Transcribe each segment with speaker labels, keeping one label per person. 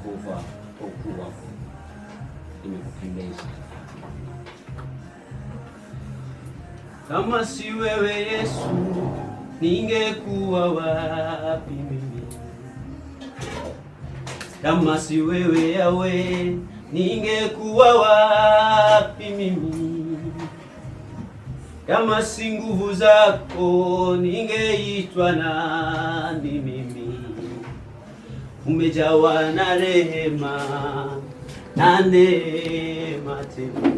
Speaker 1: Jehova kwa ukuu wako. Nimekupendeza. Kama si wewe Yesu, ningekuwa wapi mimi? Kama si wewe Yahweh, ningekuwa wapi mimi? Kama si nguvu zako, ningeitwa nani mimi? Umejawa na rehema na neema tele.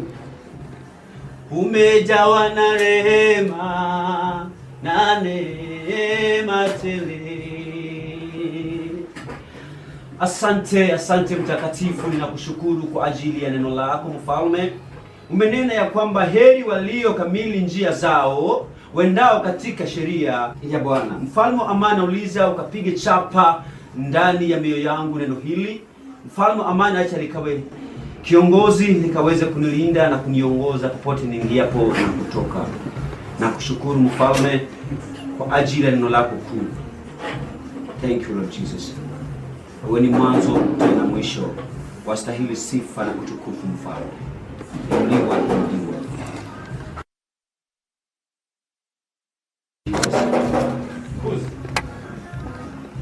Speaker 1: Umejawa na rehema na neema tele. Asante Mtakatifu, ninakushukuru kwa ajili ya neno lako Mfalme. Umenena ya kwamba heri walio kamili njia zao, wendao katika sheria ya Bwana. Mfalme wa amani, nauliza ukapige chapa ndani ya mioyo yangu neno hili. Mfalme wa amani, acha likawe kiongozi, likaweze kunilinda na kuniongoza popote niingiapo na kutoka. Nakushukuru Mfalme kwa ajili ya neno lako kuu. Thank you Lord Jesus. Wewe ni mwanzo na mwisho, wastahili sifa na utukufu Mfalme. Inuliwa.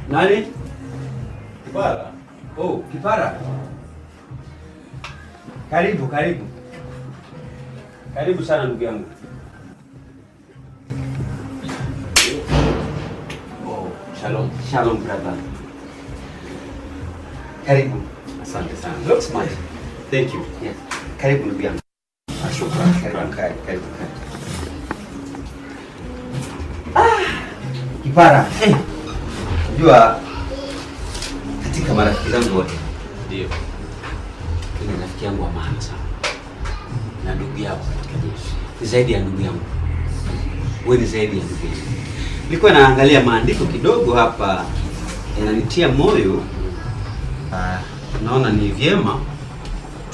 Speaker 1: Nani? Kipara. Oh, Kipara. Karibu. Karibu sana ndugu yangu. Oh, shalom brother. Karibu. Asante sana. Looks smart. Thank you. Yes. Karibu ndugu yangu. Shukrani. Karibu. Kipara. Unajua katika marafiki zangu wote, ndio ni rafiki yangu wa maana sana. Na ndugu yako katika Yesu. Ni zaidi ya ndugu yangu. Wewe ni zaidi ya ndugu yangu. Nilikuwa naangalia maandiko kidogo hapa yananitia moyo. Naona ni vyema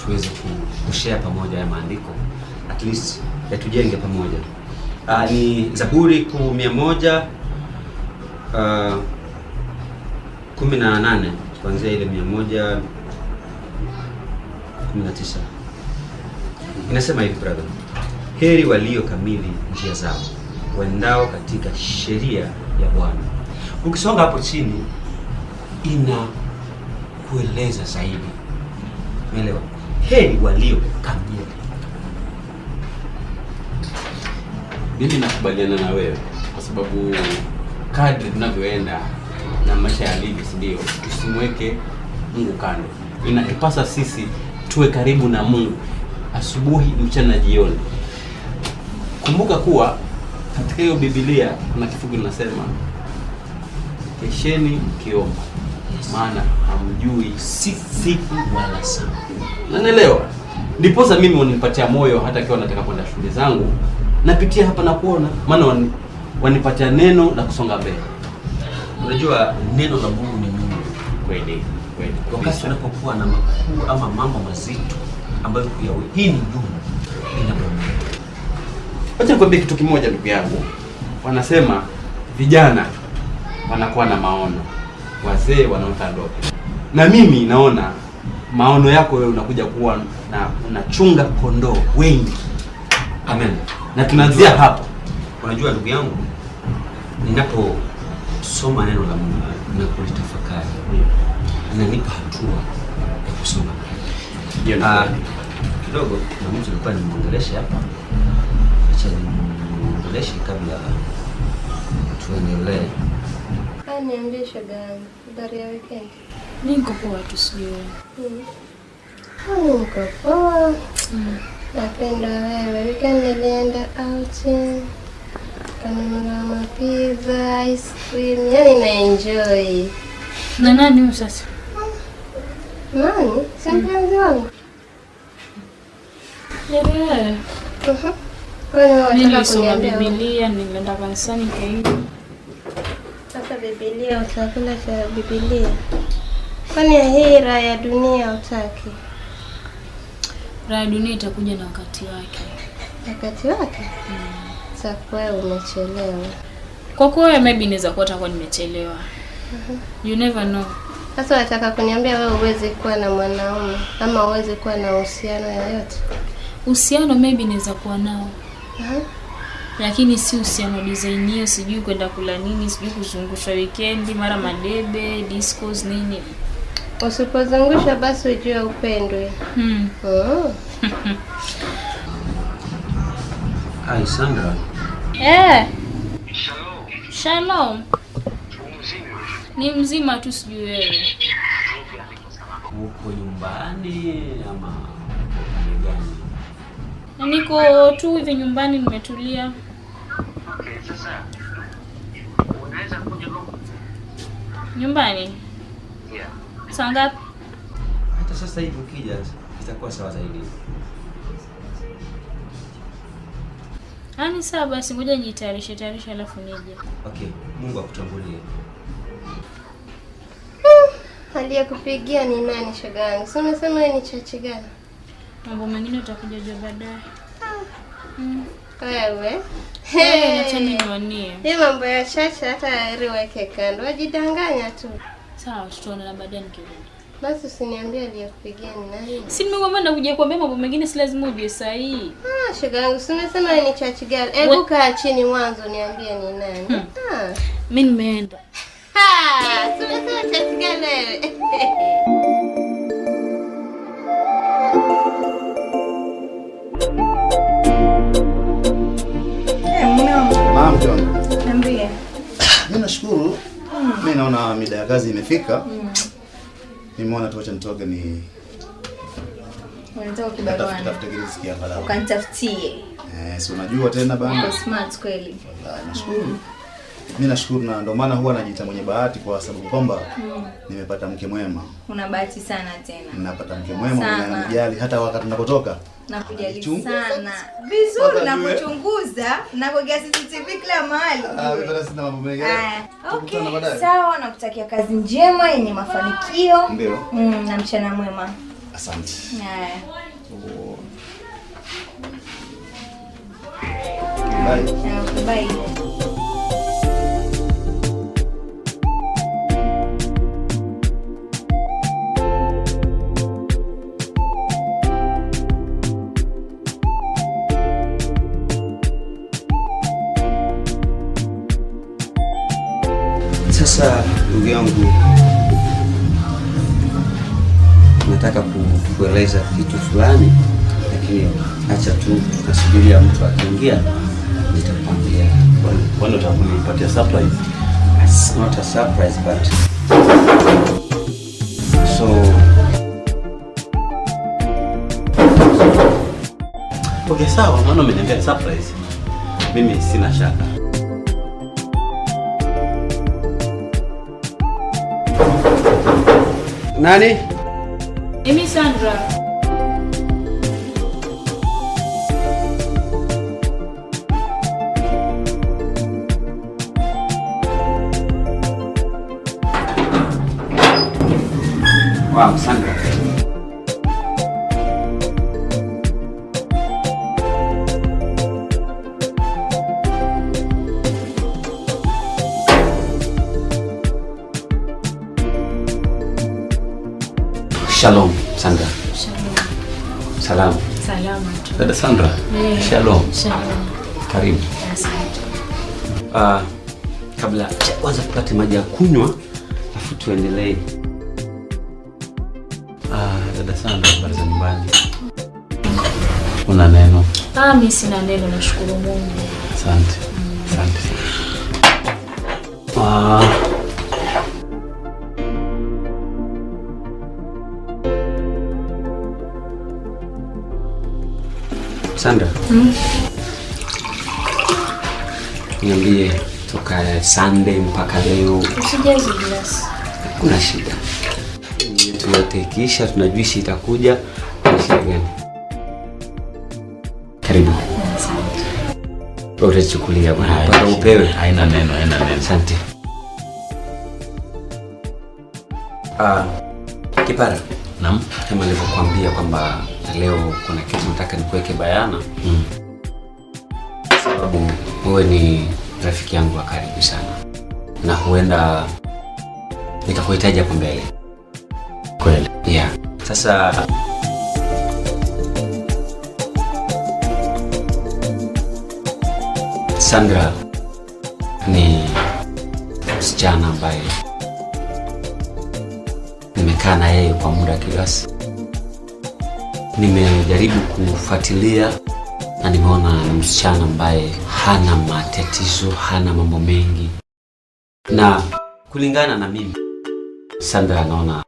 Speaker 1: tuweze kushare pamoja ya maandiko, at least yatujenge pamoja. Ni Zaburi 118 kuanzia ile 119. Inasema hivi brother: heri walio kamili njia zao, wendao katika sheria ya Bwana. Ukisonga hapo chini kueleza zaidi. Umeelewa? Heri walio kamili.
Speaker 2: Mimi nakubaliana na wewe kwa sababu kadri tunavyoenda na maisha yalivyo, ndio tusimweke Mungu kando. Inapasa sisi tuwe karibu na Mungu asubuhi, mchana na jioni. Kumbuka kuwa katika hiyo Biblia kuna kifungu kinasema kesheni mkiomba, maana hamjui siku wala saa. Unanielewa? Ndiposa mimi wanipatia moyo hata kiwa nataka kwenda shule zangu, napitia hapa na kuona, maana wanipatia neno la kusonga mbele.
Speaker 1: Unajua neno la Mungu ni Mungu
Speaker 2: kweli.
Speaker 1: Wakati unapokuwa na makuu ama mambo mazito ambayo kuyawe, hii ni Mungu inabomba.
Speaker 2: Acha nikwambie kitu kimoja ndugu yangu. Wanasema vijana wanakuwa na maono, wazee wanaota ndoto. Na mimi naona maono yako wewe unakuja kuwa na unachunga kondoo wengi.
Speaker 1: Amen.
Speaker 2: Na tunaanzia hapo.
Speaker 1: Unajua ndugu yangu, ninaposoma neno la Mungu na kulitafakari, inanipa hatua ya kusoma. Kidogo na mtu alikuwa nimuongeleshe hapa. Acha nimuongeleshe kabla tuendelee.
Speaker 3: Niambie shoga, habari ya weekend?
Speaker 4: Niko poa tu sio.
Speaker 3: Niko poa. Napenda wewe. Weekend nilienda outing. Kanunua mapizza, ice cream. Yaani na enjoy.
Speaker 4: Na nani huyo sasa?
Speaker 3: Nani? Si mpenzi wangu.
Speaker 4: Yeah. Nilisoma Biblia, nilienda kanisani kaidi.
Speaker 3: Sasa Biblia utakula cha Biblia. Kwani hii raha ya dunia utaki?
Speaker 4: Raha ya dunia itakuja na wakati wake.
Speaker 3: Wakati wake? Sasa wewe umechelewa.
Speaker 4: Kwa kuwa maybe inaweza kuwa takuwa nimechelewa. You never know.
Speaker 3: Sasa nataka kuniambia wewe uweze kuwa na mwanaume ama uweze kuwa na uhusiano yoyote?
Speaker 4: Uhusiano maybe naweza kuwa nao.
Speaker 3: Lakini
Speaker 4: si uhusiano design hiyo, sijui kwenda kula nini, sijui kuzungusha weekend, mara madebe, discos nini.
Speaker 3: Usipozungusha basi ujue upendwe.
Speaker 1: Hi Sandra.
Speaker 4: Shalom. Ni mzima tu, sijui wewe.
Speaker 1: Uko nyumbani ama gani?
Speaker 4: Niko tu hivi nyumbani nimetulia.
Speaker 5: Okay, sasa unaweza kuja huko
Speaker 4: nyumbani?
Speaker 5: Yeah.
Speaker 4: Saa ngapi?
Speaker 1: Hata sasa hivi ukija itakuwa sawa zaidi.
Speaker 4: Sawa basi, ngoja nijitayarishe alafu nije.
Speaker 1: Okay, Mungu akutangulie.
Speaker 3: Aliyekupigia ni nani shoga yangu? Sasa unasema wewe ni chachi gani?
Speaker 4: Mambo mengine utakuja jua baadaye.
Speaker 3: Wewe?
Speaker 4: Acha nione.
Speaker 3: Hii mambo ya chachi hata riweke kando. Wajidanganya tu.
Speaker 4: Sawa, tutaona baadaye nikirudi.
Speaker 3: Basi usiniambie aliyekupigia ni nani?
Speaker 4: Si nimegomba na kuja kuambia mambo mengine, si lazima ujue saa hii.
Speaker 3: Shoga yangu, si umesema wewe ni chachi gani? Hebu kaa chini mwanzo niambie ni nani.
Speaker 4: Mimi nimeenda.
Speaker 3: Si umesema chachi gani wewe?
Speaker 6: Naam John. Niambie. Mimi nashukuru. Mimi naona mida ya kazi imefika. Nimeona tu acha nitoke ni
Speaker 7: unataka kibarua.
Speaker 6: Tafuta riziki ya halali.
Speaker 7: Ukanitafutie.
Speaker 6: Si unajua tena bana.
Speaker 7: Uko smart kweli.
Speaker 6: Wallahi nashukuru. Mimi nashukuru na ndio maana huwa najiita mwenye bahati kwa sababu kwamba nimepata mke mwema.
Speaker 7: Una bahati sana tena.
Speaker 6: Ninapata mke mwema ananijali hata wakati ninapotoka.
Speaker 7: Nakujali sana. Vizuri na kuchunguza na kuweka CCTV kila mahali.
Speaker 6: Mimi sina mambo mengi.
Speaker 7: Okay. Sawa, nakutakia kazi njema yenye mafanikio.
Speaker 6: Ndio.
Speaker 7: Na mchana mwema.
Speaker 6: Asante. Bye.
Speaker 7: Bye.
Speaker 1: Sasa ndugu yangu, nataka kueleza kitu fulani, lakini acha tu tunasubiria mtu akiingia nitakwambia.
Speaker 2: Kwani utakupatia surprise?
Speaker 1: It's not a surprise but
Speaker 2: okay, sawa, maana umeniambia surprise. Mimi sina shaka.
Speaker 1: Nani?
Speaker 4: Mimi Sandra.
Speaker 1: Wow, Sandra. Shalom, Sandra.
Speaker 4: Shalom.
Speaker 1: Salam.
Speaker 4: Salama tu.
Speaker 2: Dada Sandra. Shalom.
Speaker 4: Shalom.
Speaker 1: Karibu.
Speaker 4: Asante.
Speaker 1: Kabla kwanza tupate maji ya kunywa afu tuendelee.
Speaker 2: Dada Sandra, habari za nyumbani? Una neno?
Speaker 4: Mimi sina neno, nashukuru Mungu.
Speaker 2: Asante. Asante.
Speaker 1: Sandra. Niambie toka Sunday mpaka leo.
Speaker 4: Usijaze glass.
Speaker 1: Kuna shida. Yetu yote kisha tunajuishi itakuja. Kuna shida gani? Karibu.
Speaker 4: Asante.
Speaker 1: Utachukulia bwana. Mpaka upewe.
Speaker 2: Haina neno.
Speaker 1: Asante. Kipara.
Speaker 2: Naam.
Speaker 1: Kama nilivyokuambia kwamba leo kuna kitu nataka nikuweke bayana. Sababu wewe ni rafiki yangu wa karibu sana. Na huenda nitakuhitaji hapo mbele.
Speaker 2: Kweli.
Speaker 1: Yeah. Sasa Sandra ni msichana ambaye nimekaa na yeye kwa muda kiasi. Nimejaribu kufuatilia na nimeona ni msichana ambaye hana matatizo, hana mambo mengi. Na kulingana na mimi, Sandra naona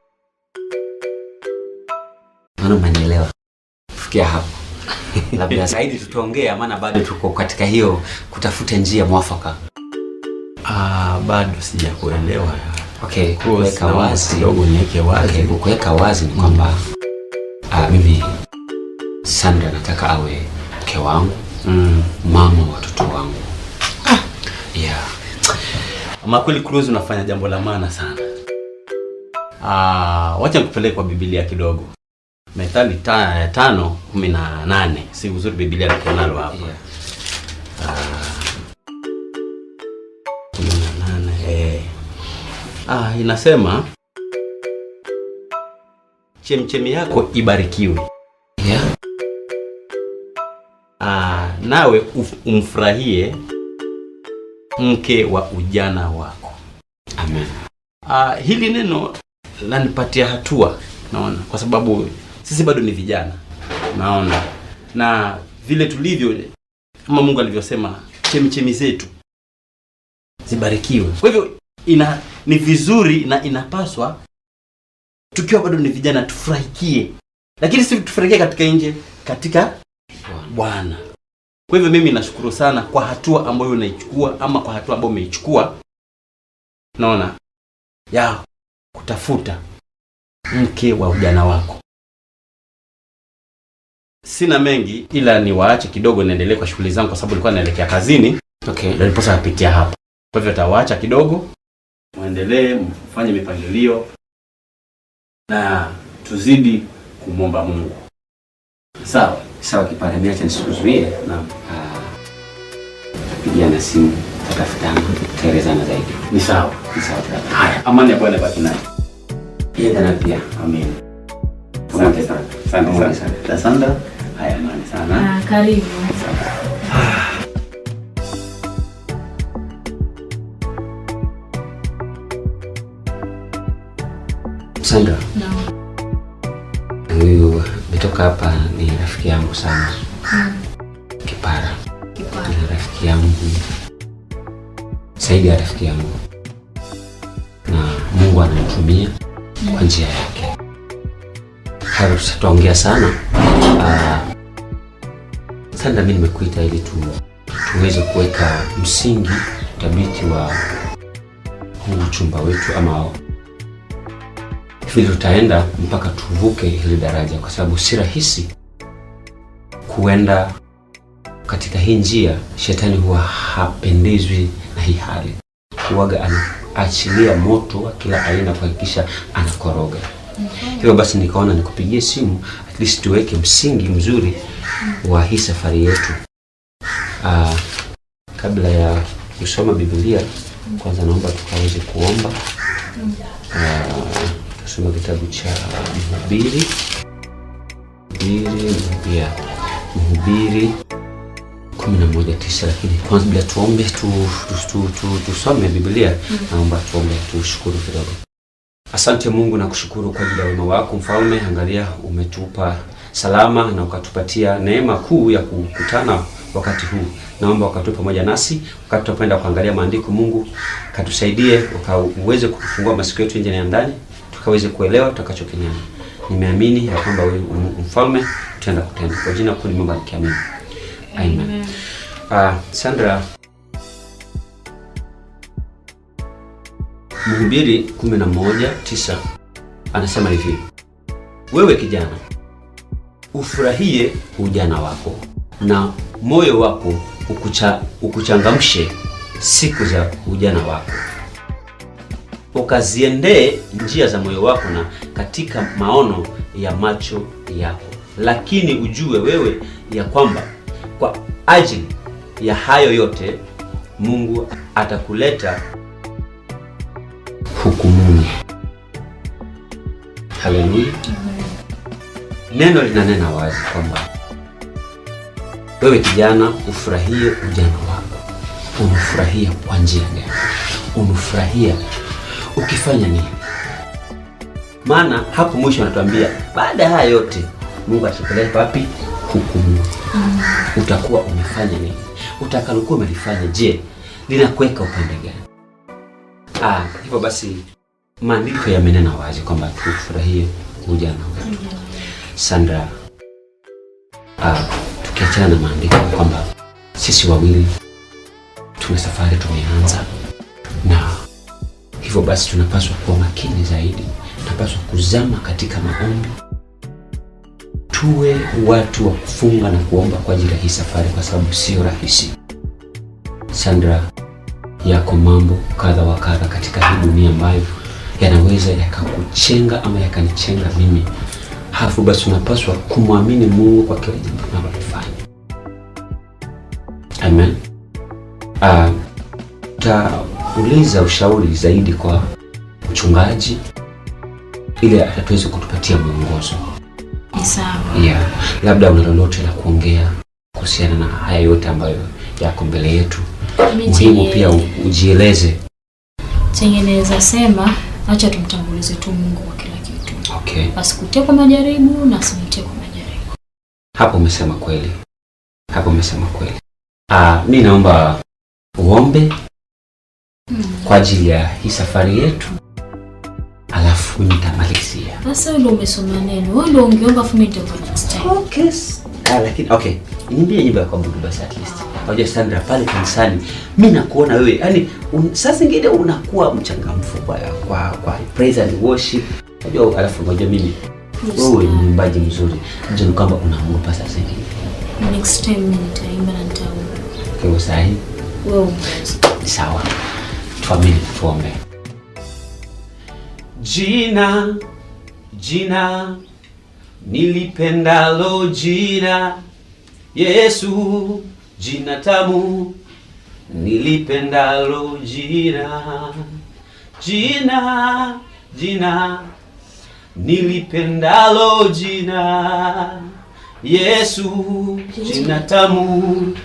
Speaker 1: umenielewa. Kufikia hapo labda zaidi tutaongea, maana bado tuko katika hiyo kutafuta njia mwafaka.
Speaker 2: Bado sijakuelewa.
Speaker 1: Okay, kuweka wazi
Speaker 2: kidogo, niweke wazi.
Speaker 1: Okay, kuweka wazi ni kwamba mimi Sandra nataka awe mke wangu, mama wa watoto wangu. Yeah.
Speaker 2: Ama kweli Cruz, unafanya jambo la maana sana. Wacha nikupeleke kwa Biblia kidogo. Methali 5:18. Si uzuri Biblia niko nalo hapa.
Speaker 1: Yeah.
Speaker 2: 18. Inasema chemchemi yako ibarikiwe.
Speaker 1: Yeah.
Speaker 2: Nawe umfurahie mke wa ujana wako.
Speaker 1: Amen.
Speaker 2: Hili neno lanipatia hatua, naona, kwa sababu sisi bado ni vijana, naona, na vile tulivyo kama Mungu alivyosema chemchemi zetu zibarikiwe. Kwa hivyo ni vizuri na inapaswa tukiwa bado ni vijana tufurahikie, lakini si tufurahikie katika nje, katika Bwana. Kwa hivyo mimi nashukuru sana kwa hatua ambayo unaichukua, ama kwa hatua ambayo umeichukua, naona, ya kutafuta mke wa ujana wako. Sina mengi ila niwaache kidogo niendelee kwa shughuli zangu, kwa sababu nilikuwa naelekea kazini.
Speaker 1: Okay.
Speaker 2: Niliposa kupitia hapa. Kwa hivyo tawaacha kidogo, muendelee mfanye mipangilio na tuzidi kumwomba Mungu. Sawa?
Speaker 1: Sawa kipara, mimi acha nisikuzuie.
Speaker 2: Naam.
Speaker 1: Pigiana simu, tutafutana, tutaelezana zaidi.
Speaker 2: Ni sawa.
Speaker 1: Ni sawa.
Speaker 2: Haya, amani ya Bwana baki naye.
Speaker 1: Yeye na pia.
Speaker 2: Amen.
Speaker 1: Asante sana.
Speaker 2: Asante sana. Sandra, haya, amani sana.
Speaker 4: Karibu.
Speaker 1: Sandra. Huyu metoka hapa ni rafiki yangu sana. Kipara. Ni rafiki yangu. Zaidi ya rafiki yangu. Na Mungu anamtumia kwa njia yake. Hapo tutaongea sana. Sandra, mimi nimekuita ili tuweze kuweka msingi thabiti wa huu chumba wetu, ama vile tutaenda mpaka tuvuke hili daraja, kwa sababu si rahisi kuenda katika hii njia. Shetani huwa hapendezwi na hii hali, huwaga anaachilia moto wa kila aina kuhakikisha anakoroga. Hivyo basi nikaona nikupigie simu, at least tuweke msingi mzuri wa hii safari yetu. Kabla ya kusoma Biblia, kwanza naomba tukaweze kuomba. Tusome kitabu cha Mhubiri 11:9, lakini kwanza bila tuombe tusome Biblia. Naomba tuombe, tushukuru kidogo. Asante Mungu na kushukuru kwa ajili ya wema wako Mfalme. Angalia umetupa salama na ukatupatia neema kuu ya kukutana wakati huu. Naomba wakati pamoja nasi, wakati tunapenda kuangalia maandiko, Mungu katusaidie, ukaweze kufungua masikio yetu nje na ndani, tukaweze kuelewa tutakachokinena. Nimeamini ya kwamba wewe Mfalme utaenda kutenda. Kwa jina lako nimeomba nikiamini. Amen. Sandra, Mhubiri 11:9 anasema hivi: wewe kijana, ufurahie ujana wako na moyo wako ukuchangamshe siku za ujana wako, ukaziendee njia za moyo wako na katika maono ya macho yako. Lakini ujue wewe ya kwamba kwa ajili ya hayo yote Mungu atakuleta hukumuni. Haleluya. Neno linanena wazi kwamba wewe kijana ufurahie ujana wako. Unafurahia kwa njia gani? Unafurahia ukifanya nini? Maana hapo mwisho anatuambia baada ya yote Mungu atakupeleka wapi? Hukumu. Utakuwa umefanya nini? Utakalokuwa umelifanya, je, linakuweka upande gani? Hivyo basi maandiko yamenena wazi kwamba tufurahie ujana wetu. Sandra, tukiachana na maandiko kwamba sisi wawili tuna safari tumeanza, na hivyo basi tunapaswa kuwa makini zaidi, tunapaswa kuzama katika maombi, tuwe watu wa kufunga na kuomba kwa ajili ya hii safari, kwa sababu sio rahisi. Sandra, yako mambo kadha wa kadha katika hii dunia ambayo yanaweza yakakuchenga ama yakanichenga mimi. Hafu basi unapaswa kumwamini Mungu kwa kila jambo unalofanya. Amen. Tauliza ushauri zaidi kwa mchungaji ili atatuweze kutupatia mwongozo.
Speaker 4: Sawa.
Speaker 1: Yeah. Labda una lolote la kuongea kuhusiana na haya yote ambayo yako mbele yetu? Muhimu pia ujieleze.
Speaker 4: Tengeneza sema, acha tumtangulize tu Mungu kwa kila kitu.
Speaker 1: Okay.
Speaker 4: Asikutie kwa majaribu na asinitie kwa majaribu.
Speaker 1: Hapo umesema kweli. Hapo umesema kweli. Mimi naomba uombe kwa ajili ya hii safari yetu. Alafu nitamalizia.
Speaker 4: Sasa ndio umesoma neno. Wewe ndio ungeomba afu mimi nitakuwa next time.
Speaker 1: Okay. Lakini okay. Niambie nyimbo ya kuabudu basi at least. Unajua Sandra pale kanisani mimi nakuona wewe. Yaani sasa zingine unakuwa mchangamfu kwa praise and worship. Unajua alafu unajua mimi wewe ni mwimbaji mzuri. Unajua kwamba unaogopa sasa hivi.
Speaker 4: Next time mimi nitaimba na nitaomba.
Speaker 1: Okay, sahi.
Speaker 4: Wewe
Speaker 1: sawa. Tuamini tuombe. Jina nilipendalo jina Yesu, jina tamu nilipendalo jina nilipendalo jina Yesu, jina tamu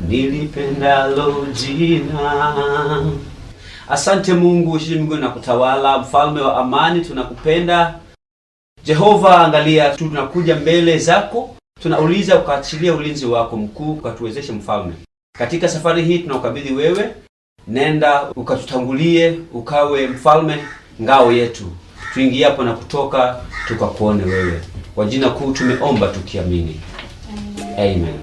Speaker 1: nilipendalo jina. Asante Mungu, Mungu na kutawala, mfalme wa amani, tunakupenda. Jehova, angalia tunakuja mbele zako, tunauliza ukaachilia ulinzi wako mkuu, ukatuwezeshe mfalme. Katika safari hii tunaukabidhi wewe, nenda ukatutangulie, ukawe mfalme ngao yetu. Tuingie hapo na kutoka tukakuone wewe. Kwa jina kuu tumeomba tukiamini. Amen.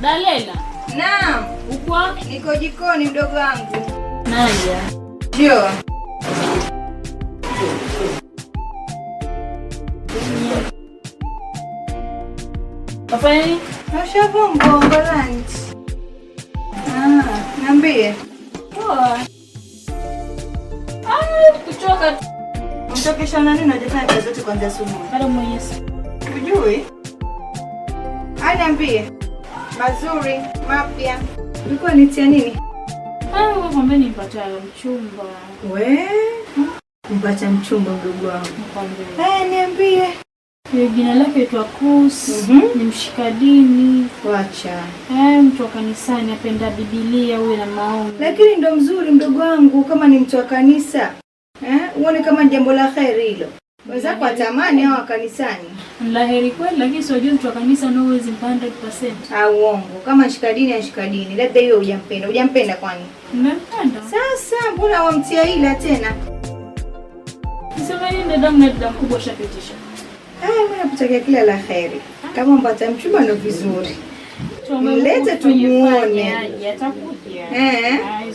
Speaker 4: Dalela.
Speaker 7: Naam.
Speaker 4: Uko wapi?
Speaker 7: Niko jikoni mdogo wangu.
Speaker 4: Naja.
Speaker 7: Ndio.
Speaker 4: Pafanya nini?
Speaker 7: Nasha bombo lunch. Niambie.
Speaker 4: Poa. Kutoka.
Speaker 7: Mtokesha nani na jana kazi zote kuanzia asubuhi.
Speaker 4: Hata mwenyezi.
Speaker 7: Hujui? Niambie. Mazuri, mapya. Ulikuwa nitia nini?
Speaker 4: Wewe mwambie nipata mchumba.
Speaker 7: We? Mpata mchumba mdogo wangu.
Speaker 4: Mwambie.
Speaker 7: Niambie.
Speaker 4: Jina lake aitwa Kus, ni mshikadini.
Speaker 7: Wacha.
Speaker 4: Mtu wa kanisani, apenda Biblia, uwe na maombi.
Speaker 7: Lakini ndo mzuri mdogo wangu kama ni mtu wa kanisa. Uone kama jambo la kheri hilo. Waweza kwa tamani hao kanisani.
Speaker 4: La heri kweli, lakini sio mtu wa kanisa no uwezi 100%.
Speaker 7: Uongo. Kama shikadini ya shikadini. Labda hiyo hujampenda. Hujampenda kwani?
Speaker 4: Nimempenda.
Speaker 7: Sasa mbona wamtia ila tena?
Speaker 4: Nisema nini dadangu na dada mkubwa shapitisha.
Speaker 7: Mimi nakutakia kila la kheri. Kama mpata mchumba ndo vizuri. Mlete tumuone.
Speaker 4: Atakuja.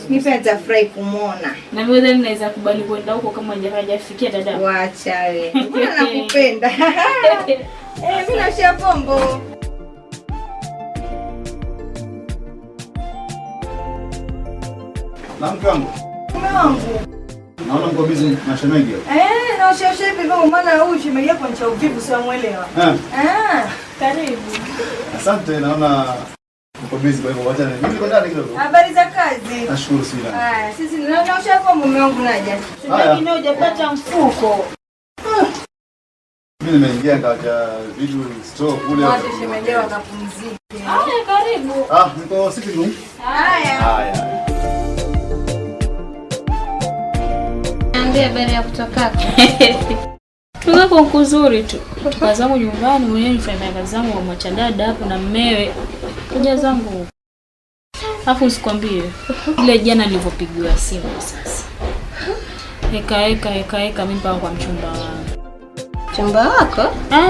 Speaker 7: Nipe nitafurahi kumuona.
Speaker 4: Na mimi naweza kubali kwenda huko kama hajafikia dada.
Speaker 7: Wacha wewe. Mbona nakupenda? Mimi nashia pombo.
Speaker 6: Na mke wangu.
Speaker 7: Mume wangu.
Speaker 6: Naona mko busy na shemeji.
Speaker 7: naosha hivi kwa maana huyu shemeji yako ni cha uvivu sio muelewa. Karibu.
Speaker 6: Asante, naona uko busy kwa hivyo wacha mimi niko ndani kidogo.
Speaker 7: Habari za kazi?
Speaker 6: Nashukuru sana.
Speaker 7: Haya, sisi naosha kwa mume wangu naja. Lakini hujapata mfuko.
Speaker 6: Mimi nimeingia katika vitu store kule.
Speaker 7: Watu shemeji wakapumzike. Haya, karibu.
Speaker 6: Niko sitting room.
Speaker 7: Haya.
Speaker 3: Niambie habari ya kutokako.
Speaker 4: Tungako kuzuri tu. Kutoka zangu nyumbani mwenyewe nifanya kazi zangu kwa machadada hapo na mmewe. Kuja zangu. Alafu usikwambie ile jana nilipopigiwa simu sasa. Eka mimi mpaka kwa mchumba wangu.
Speaker 3: Mchumba wako?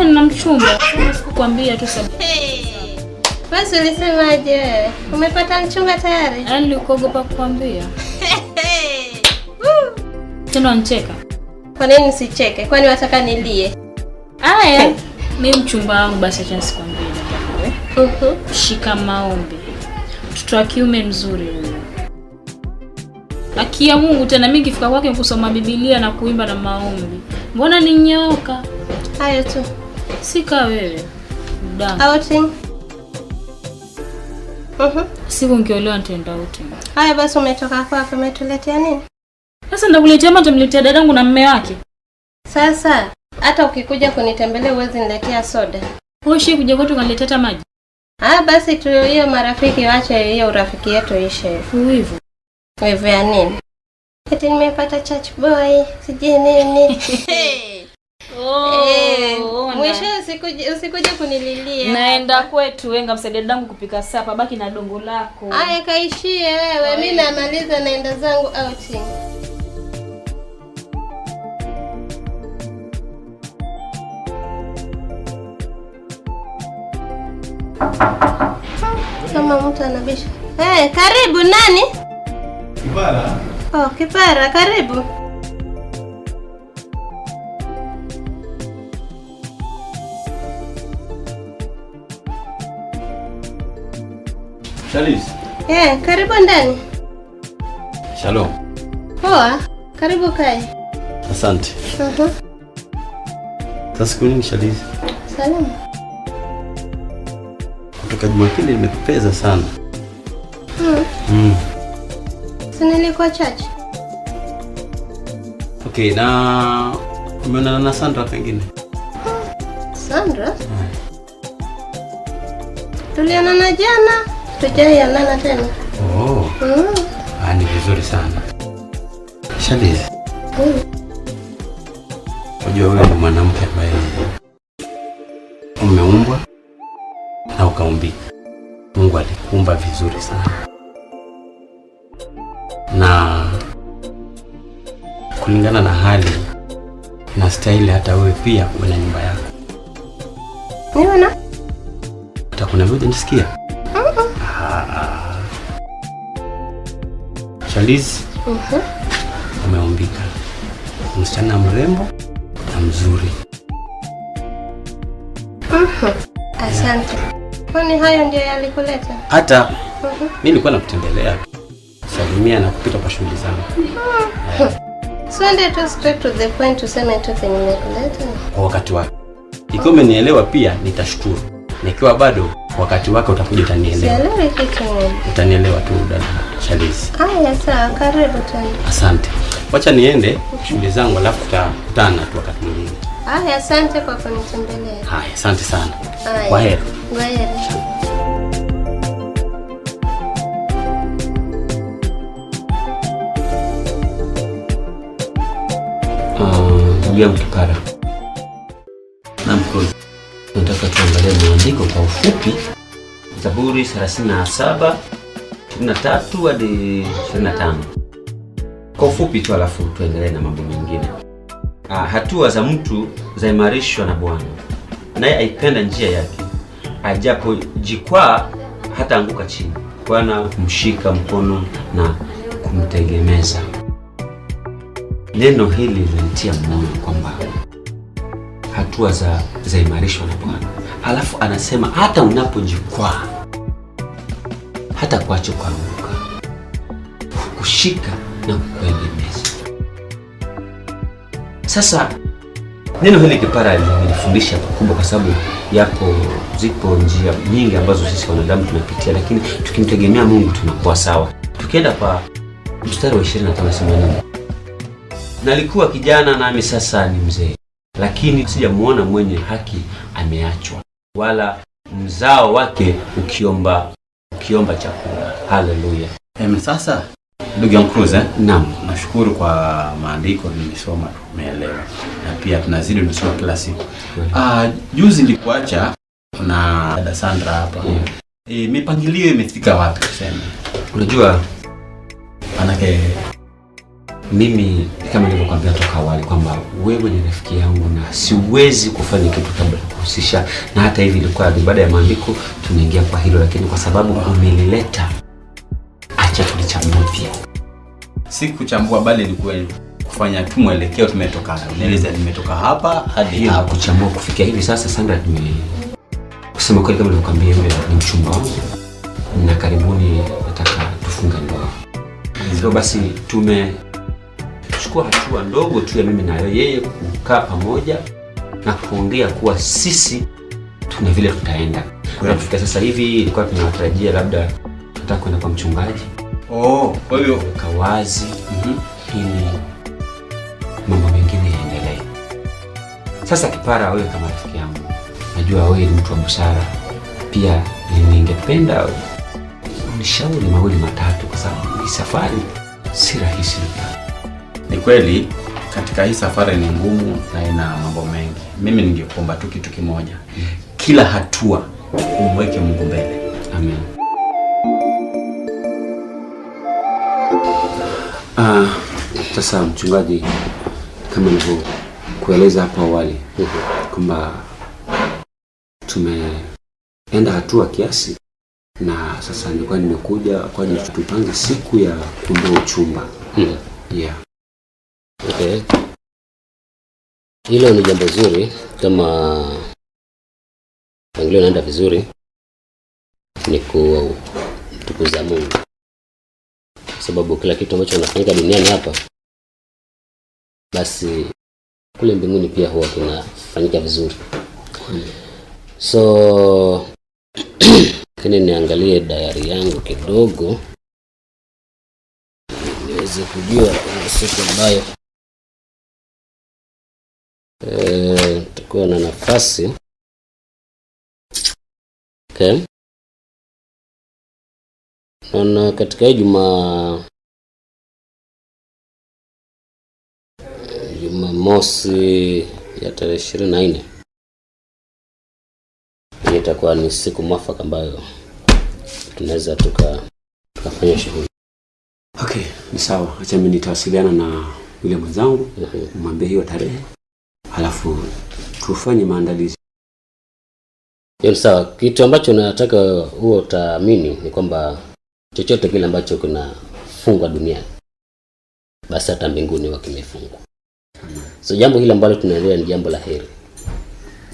Speaker 4: Na mchumba. Sikukwambia tu sababu.
Speaker 3: Basi ulisemaje wewe? Umepata mchumba tayari?
Speaker 4: Nilikogopa kukwambia. Tena unacheka.
Speaker 3: Kwa nini nisicheke? Kwani wataka nilie?
Speaker 4: Aya, mimi mchumba wangu basi acha nisikwambie wewe. Shika maombi. Mtoto wa kiume mzuri huyo. Akia Mungu tena mimi kifika kwake kusoma Biblia na kuimba na maombi. Mbona ni nyoka?
Speaker 3: Hayo tu.
Speaker 4: Sika wewe. Mdanga.
Speaker 3: Outing.
Speaker 4: Siku ngiolewa nitaenda outing.
Speaker 3: Haya basi umetoka kwako umetuletea nini?
Speaker 4: Sasa ndakuletea mata mletea dadangu na mume wake.
Speaker 3: Sasa hata ukikuja kunitembelea uwezi niletea soda.
Speaker 4: Wewe kuja kwetu kaniletea maji.
Speaker 3: Basi tu hiyo marafiki waache hiyo urafiki yetu ishe.
Speaker 4: Hivyo.
Speaker 3: Wewe ya nini? Eti nimepata church boy, sije nini. Mwisho usikuje kunililia.
Speaker 4: Naenda kwetu wenga msaidie dadangu kupika sapa baki na dongo lako.
Speaker 3: Haya kaishie wewe, mimi namaliza naenda zangu outing. Kama mtu anabisha. Karibu nani?
Speaker 6: Kipara.
Speaker 3: Kipara, karibu.
Speaker 2: Shalis.
Speaker 3: Karibu ndani.
Speaker 2: Shalom.
Speaker 3: Poa, karibu kae.
Speaker 2: Asante. Sasa kuni Shalis.
Speaker 3: Salamu.
Speaker 2: Kutoka Jumapili nimepeza sana.
Speaker 3: Si nilikuwa chache.
Speaker 2: Okay, na umeonana na Sandra pengine?
Speaker 3: Sandra? Tulionana jana, tujaionana tena.
Speaker 2: Ni vizuri sana. Shalis. Unajua wewe ni mwanamke ambaye umeumbwa na ukaumbika. Mungu alikuumba vizuri sana. Na kulingana na hali na staili hata wewe pia uwe na nyumba yako.
Speaker 3: Niona?
Speaker 2: Hata kuna mmoja nisikia? Shalis. Umeumbika. Msichana mrembo na mzuri.
Speaker 3: Asante. Kwani hayo ndio yalikuleta?
Speaker 2: Hata mimi nilikuwa nakutembelea. Salimia na kupita kwa shughuli zangu.
Speaker 3: Swende tu straight to the point tuseme tu kenye nimekuleta.
Speaker 2: Kwa wakati wake. Ikiwa umenielewa pia nitashukuru. Na ikiwa bado wakati wake utakuja utanielewa.
Speaker 3: Sielewi kitu nini.
Speaker 2: Utanielewa tu dada Shalis.
Speaker 3: Haya sawa, karibu tena.
Speaker 2: Asante. Wacha niende shughuli zangu alafu tutakutana tu wakati mwingine.
Speaker 3: Haya, asante kwa kunitembelea.
Speaker 2: Haya, asante sana.
Speaker 3: Kwaheri.
Speaker 2: Ndugu yangu Kipara. Namkuu. Nataka tuangalie maandiko kwa ufupi. Zaburi 37 23 hadi 25. Kwa ufupi tu alafu tuendelee na mambo mengine. Hatua za mtu zaimarishwa na Bwana. Naye aipenda njia yake. Ajapojikwaa hata anguka chini. Bwana kumshika mkono na kumtegemeza. Neno hili linanitia moyo kwamba hatua zaimarishwa na Bwana. Halafu anasema hata unapojikwaa hata kuacha kuanguka. Kushika na kukuegemeza. Sasa
Speaker 1: Neno hili kipara limenifundisha pakubwa, kwa sababu zipo njia nyingi ambazo sisi wanadamu tunapitia, lakini tukimtegemea Mungu tunakuwa sawa. Tukienda kwa mstari wa 25 sema, nalikuwa kijana nami sasa ni mzee, lakini sijamuona mwenye haki ameachwa, wala mzao wake ukiomba chakula. Haleluya.
Speaker 2: Sasa ndugu yangu Cruz,
Speaker 1: naam,
Speaker 2: nashukuru kwa maandiko nimesoma, tumeelewa na pia tunazidi kusoma kila siku. Juzi nilikuacha na dada Sandra hapa. Mipangilio imefika wapi tuseme?
Speaker 1: Unajua
Speaker 2: manake
Speaker 1: mimi kama nilivyokuambia toka awali kwamba wewe ni rafiki yangu na siwezi kufanya kitu kabla ya kuhusisha, na hata hivi ilikuwa baada ya maandiko tunaingia kwa hilo, lakini kwa sababu umelileta, acha tulichambue pia.
Speaker 2: Si kuchambua bali ilikuwa kufanya tu mwelekeo tumetoka. Nieleza nimetoka hapa hadi hapa.
Speaker 1: Kuchambua kufikia hivi sasa. Sandra, kusema kweli kama nilivyokuambia, yule ni mchumba wangu na karibuni nataka tufunge ndoa. Hivyo basi tumechukua hatua ndogo tu ya mimi na yeye kukaa pamoja na kuongea kuwa sisi tuna vile tutaenda. Kwa kufika sasa hivi ilikuwa tunatarajia labda nataka kwenda kwa mchungaji.
Speaker 2: Kwa hiyo
Speaker 1: kawazi ili mambo mengine yaendelee. Sasa Kipara, wewe kama rafiki yangu, najua wewe ni mtu wa busara. Pia ningependa unishauri mawili matatu, kwa sababu hii safari si rahisi.
Speaker 2: Ni kweli katika hii safari ni ngumu na ina mambo mengi. Mimi ningekuomba tu kitu kimoja. Kila hatua umweke Mungu mbele.
Speaker 1: Amen. Sasa mchungaji, kama nilivyokueleza hapo awali kwamba tumeenda hatua kiasi, na sasa nilikuwa nimekuja kwa ajili tupange siku ya kuondoa uchumba. Yeah.
Speaker 8: Okay. Hilo ni jambo zuri, kama pangilio inaenda vizuri, ni kutukuza Mungu. Sababu kila kitu ambacho unafanyika duniani hapa, basi kule mbinguni pia huwa kinafanyika vizuri. So kini niangalie diary yangu kidogo niweze kujua siku ambayo tutakuwa na nafasi. Okay. Na katika hii Jumamosi ya tarehe 24 itakuwa ni siku mwafaka ambayo tunaweza tukafanya shughuli.
Speaker 1: Okay, ni sawa. Acha mimi nitawasiliana na yule mwenzangu, mwambie hiyo tarehe, halafu tufanye maandalizi.
Speaker 8: Hiyo sawa. Kitu ambacho nataka huo utaamini ni kwamba chochote kile ambacho kinafungwa duniani, basi hata mbinguni wakimefungwa. So jambo hili ambalo tunaendelea ni jambo la heri,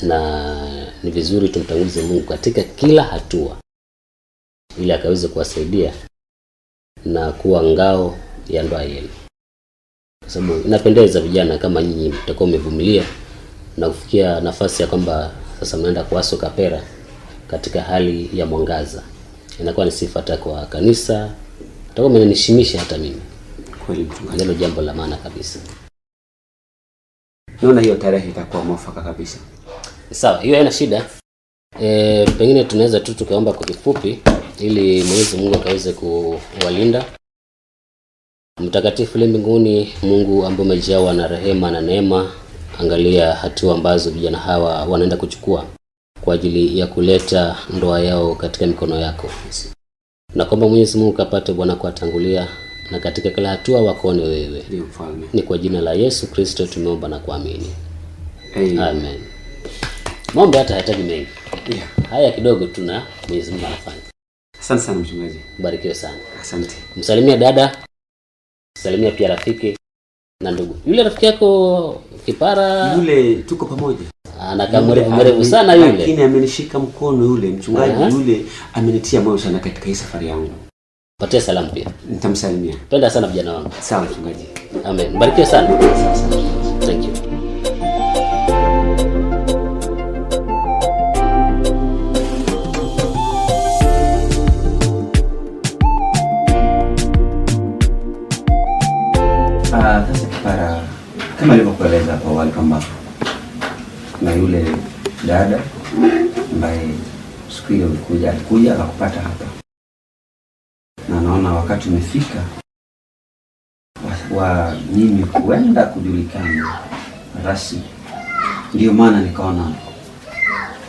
Speaker 8: na ni vizuri tumtangulize Mungu katika kila hatua ili akaweze kuwasaidia na kuwa ngao ya ndoa yenu. Kwa sababu inapendeza vijana kama nyinyi mtakuwa umevumilia na kufikia nafasi ya kwamba sasa mnaenda kuaso kapera katika hali ya mwangaza. Inakuwa ni sifa hata kwa kanisa, itakuwa mmenishimisha hata mimi.
Speaker 1: Kweli mchungaji,
Speaker 8: ndio jambo la maana kabisa.
Speaker 1: Naona hiyo tarehe itakuwa mwafaka kabisa.
Speaker 8: Sawa, hiyo haina shida. Pengine tunaweza tu tukaomba kwa kifupi ili Mwenyezi Mungu akaweze kuwalinda. Mtakatifu le mbinguni, Mungu ambaye umejawa na rehema na neema, angalia hatua ambazo vijana hawa wanaenda kuchukua kwa ajili ya kuleta ndoa yao katika mikono yako. Na kwamba Mwenyezi Mungu kapate Bwana kuwatangulia na katika kila hatua wakone wewe.
Speaker 1: Ndiyo mfalme.
Speaker 8: Ni kwa jina la Yesu Kristo tumeomba na kuamini.
Speaker 1: Amen.
Speaker 8: Amen. Mambo hata hayataji mengi.
Speaker 1: Yeah.
Speaker 8: Haya kidogo tuna Mwenyezi Mungu anafanya.
Speaker 1: Asante sana mchungaji.
Speaker 8: Barikiwe sana.
Speaker 1: Asante.
Speaker 8: Msalimia dada. Salimia pia rafiki na ndugu. Yule rafiki yako Kipara,
Speaker 1: yule tuko pamoja.
Speaker 8: Anakaa mrefu sana yule.
Speaker 1: Lakini amenishika mkono yule mchungaji. Yule amenitia moyo sana katika hii safari yangu.
Speaker 8: Patia salamu pia.
Speaker 1: Nitamsalimia.
Speaker 8: Penda sana vijana wangu.
Speaker 1: Sawa mchungaji.
Speaker 8: Amen. Barikiwe sana. Thank you.
Speaker 1: kama nilivyokueleza hapo awali kwamba na yule dada ambaye siku hiyo alikuja akakupata hapa, na naona wakati umefika wa mimi kuenda kujulikana rasmi. Ndio maana nikaona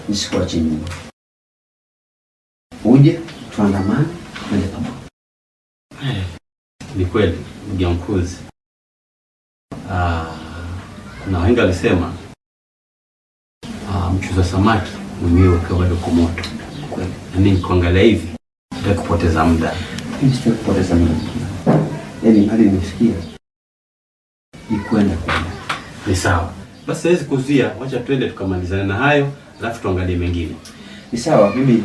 Speaker 1: nisikuache nyuma, uje tuandamane twende pamoja.
Speaker 2: Ni kweli mjamkuzi. Kuna wengi walisema mchuza samaki mwenyewe ukiwa bado kwa moto.
Speaker 1: Kweli.
Speaker 2: Na mimi kuangalia hivi sitaki kupoteza muda.
Speaker 1: Mimi sitaki kupoteza muda. Yaani hadi nimefikia ni kwenda.
Speaker 2: Ni sawa. Basi siwezi kuzuia, wacha twende tukamalizane na hayo, alafu tuangalie mengine.
Speaker 1: Ni sawa, mimi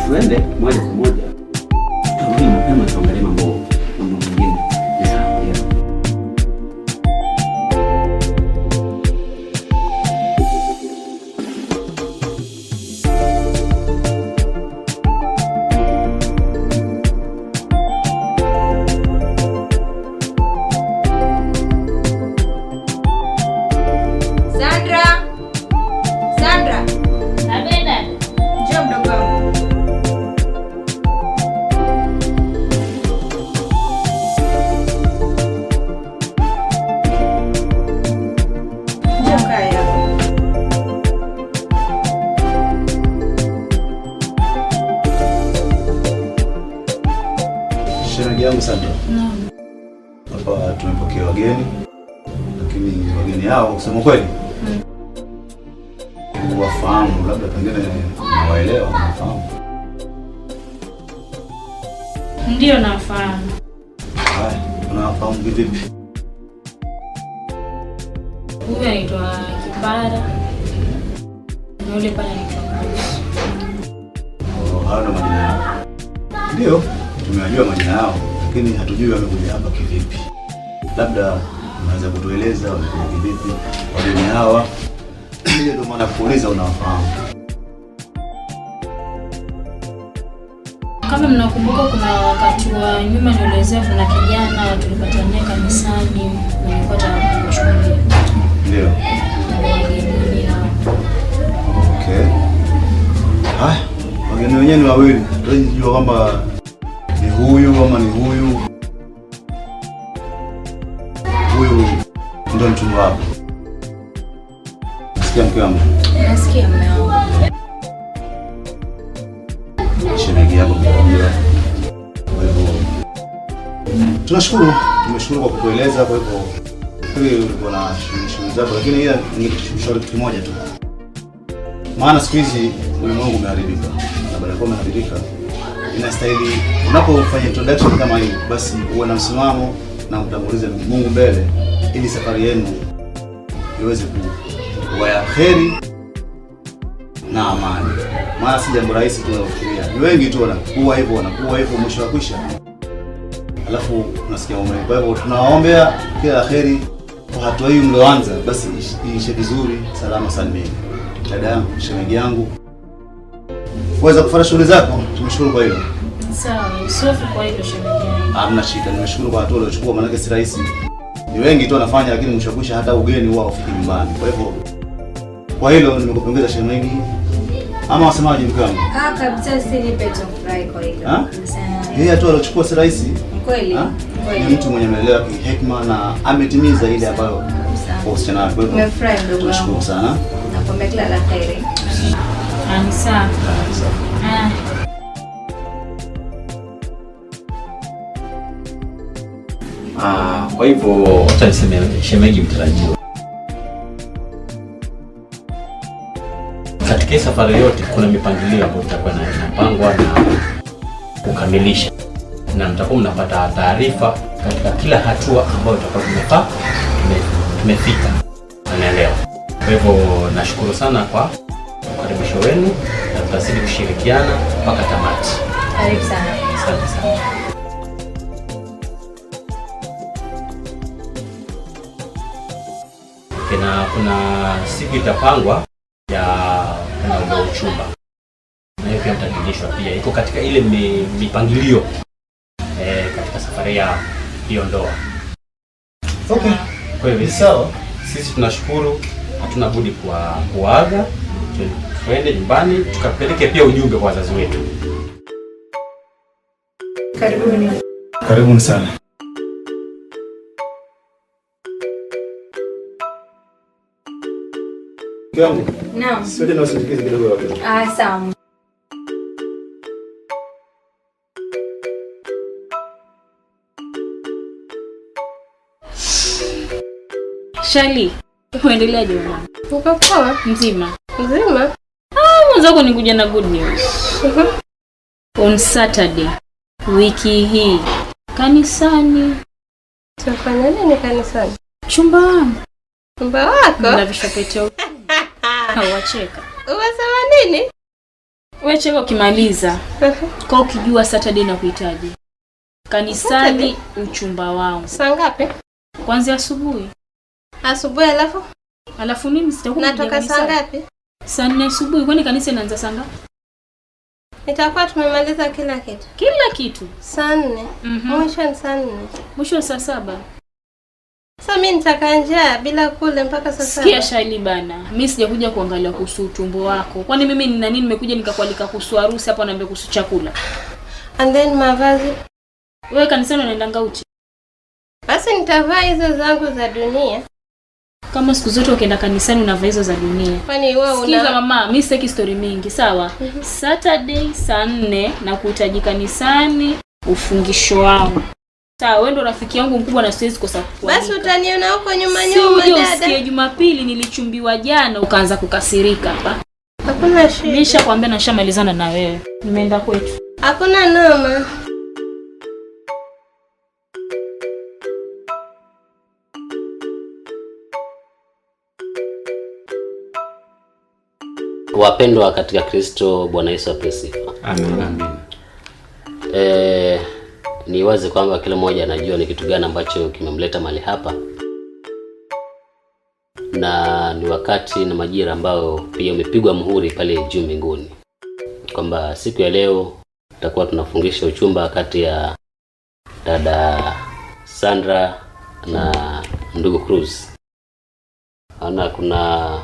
Speaker 1: tuende moja kwa moja. Turudi mapema tuangalie mambo mengine. Ni sawa, yeah.
Speaker 7: Sandra.
Speaker 4: Abeda.
Speaker 7: Njoo mdogo wangu. Njoo kaya.
Speaker 6: Shemeji yangu Sandra.
Speaker 4: Naam.
Speaker 6: Hapa tumepokea wageni, lakini wageni hao kusema kweli wafahamu, labda pengine nawaelewa, nafahamu.
Speaker 4: Ndio nafahamu.
Speaker 6: Haya, unawafahamu vipi?
Speaker 4: Huyu anaitwa Kipara. Na yule pale anaitwa Mbuzi.
Speaker 6: Hao ndo majina yao. Ndio, tumewajua majina yao, lakini hatujui wamekuja hapa kivipi. Labda unaweza kutueleza wamekuja kivipi wageni hawa? Hiyo ndio maana kuuliza unawafahamu.
Speaker 4: Kama mnakumbuka, kuna wakati wa nyuma nielezea kuna kijana tulipatania kanisani mwenye kupata kuchungulia.
Speaker 6: Ndio. Okay. Haya, wageni wenyewe ni wawili. Hatuwezi kujua kwamba ni huyu ama ni huyu. Huyu ndio mchumba wako. Nasikia mke wangu.
Speaker 4: Nasikia mume wangu.
Speaker 6: Shemeji yako mkubwa. Kwa hivyo tunashukuru kwa kutueleza. Kwa hivyo hivi ulikuwa na shughuli zako, lakini ila ningekushauri kitu kimoja tu. Maana siku hizi ulimwengu umeharibika, na baada ya kuwa umeharibika inastahili unapofanya introduction kama hii, basi uwe na msimamo na utangulize Mungu mbele, ili safari yenu iweze kuwa ya heri na amani. Maana si jambo rahisi tu kufikiria. Ni wengi tu wanakuwa hivyo mwisho wa kwisha. Alafu unasikia umri. Kwa hivyo tunawaombea kila heri kwa hatua hii mlioanza, basi iishe vizuri, salama salimini. Dada yangu, shemeji yangu, uweza kufanya shughuli zako, tumeshukuru kwa hilo.
Speaker 4: Sawa, usihofu kwa hilo shemeji yangu.
Speaker 6: Hamna shida, nimeshukuru kwa hatua uliochukua, maana si rahisi. Ni wengi tu wanafanya, lakini mwisho wa kwisha hata ugeni huwa hufiki nyumbani. Kwa hivyo kwa hilo nimekupongeza shemeji. Ama wasemaje mke wangu?
Speaker 7: Kabisa sisi ni beto fry kwa hilo.
Speaker 6: Yeye hatua aliochukua si rahisi.
Speaker 7: Kweli.
Speaker 6: Ni mtu mwenye maelewa kihekima na ametimiza ile ambayo kwa usichana wake.
Speaker 7: Nimefurahi ndugu wangu.
Speaker 6: Tunashukuru sana.
Speaker 7: Nakwambia kila la heri.
Speaker 4: Ni sawa.
Speaker 2: Kwa hivyo acha niseme shemeji mtarajiwa. Katika safari yote kuna mipangilio ambayo tutakuwa inapangwa na kukamilisha, na mtakuwa mnapata taarifa katika kila hatua ambayo tutakuwa tumefika. Unaelewa? Kwa hivyo nashukuru sana kwa ukaribisho wenu na tutazidi kushirikiana mpaka tamati.
Speaker 7: Karibu sana.
Speaker 2: Asante sana. Kuna siku itapangwa ya kuna uchumba, na hiyo pia mtajulishwa pia, iko katika ile mipangilio katika safari ya hiyo ndoa.
Speaker 6: Okay.
Speaker 2: Kwa hivyo sawa, sisi tunashukuru, hatuna budi kuaga, tuende nyumbani tukapeleke pia ujumbe kwa wazazi wetu.
Speaker 7: Karibuni.
Speaker 6: Karibuni sana. Kiangu.
Speaker 7: Naam.
Speaker 6: Sote na usindikize kidogo hapo.
Speaker 7: Sawa.
Speaker 4: Shali, uendeleaje bwana?
Speaker 3: Uko poa?
Speaker 4: Mzima.
Speaker 3: Mzima?
Speaker 4: Mwanzo nikuja na good news. On Saturday wiki hii kanisani.
Speaker 3: Tufanya nini kanisani?
Speaker 4: Chumba wangu.
Speaker 3: Chumba wako?
Speaker 4: Na vishapete huko. Hawacheka.
Speaker 3: Unasema nini?
Speaker 4: Wewe cheka ukimaliza. Kwa ukijua Saturday na kuhitaji. Kanisani uchumba wangu.
Speaker 3: Saa ngapi?
Speaker 4: Kuanzia asubuhi.
Speaker 3: Asubuhi
Speaker 4: Alafu nini sitakuwa
Speaker 3: natoka saa ngapi?
Speaker 4: Saa 4 asubuhi. Kwani kanisa inaanza saa ngapi?
Speaker 3: Itakuwa tumemaliza kila kitu.
Speaker 4: Kila kitu.
Speaker 3: Saa 4. Mwisho ni saa 4.
Speaker 4: Mwisho saa 7.
Speaker 3: Sasa mimi nitakaa njaa bila kule mpaka saa 7.
Speaker 4: Sikia Shali bana. Mimi sijakuja kuangalia kuhusu utumbo wako. Kwani mimi nina nini nimekuja nikakualika kuhusu harusi hapa naambia kuhusu chakula.
Speaker 3: And then mavazi.
Speaker 4: Wewe kanisani unaenda ngauti.
Speaker 3: Basi nitavaa hizo zangu za dunia.
Speaker 4: Kama siku zote ukienda kanisani unavaa hizo za dunia.
Speaker 3: Kwani wewe una
Speaker 4: Sikiza mama, mimi sitaki story mingi, sawa? Saturday saa 4 na kuhitaji kanisani ufungisho wangu. Sawa, wewe ndo rafiki yangu mkubwa na siwezi kosa kukualika.
Speaker 3: Basi utaniona huko nyuma
Speaker 4: dada. Sikia Jumapili nilichumbiwa jana ukaanza kukasirika hapa.
Speaker 3: Hakuna shida.
Speaker 4: Nishakwambia na shamalizana na wewe. Nimeenda kwetu.
Speaker 3: Hakuna noma.
Speaker 8: Wapendwa katika Kristo, Bwana Yesu asifiwe.
Speaker 2: Amen.
Speaker 8: Ni wazi kwamba kila mmoja anajua ni kitu gani ambacho kimemleta mahali hapa. Na ni wakati na majira ambao pia umepigwa muhuri pale juu mbinguni. Kwamba siku ya leo tutakuwa tunafungisha uchumba kati ya dada Sandra na ndugu Cruz. Ana kuna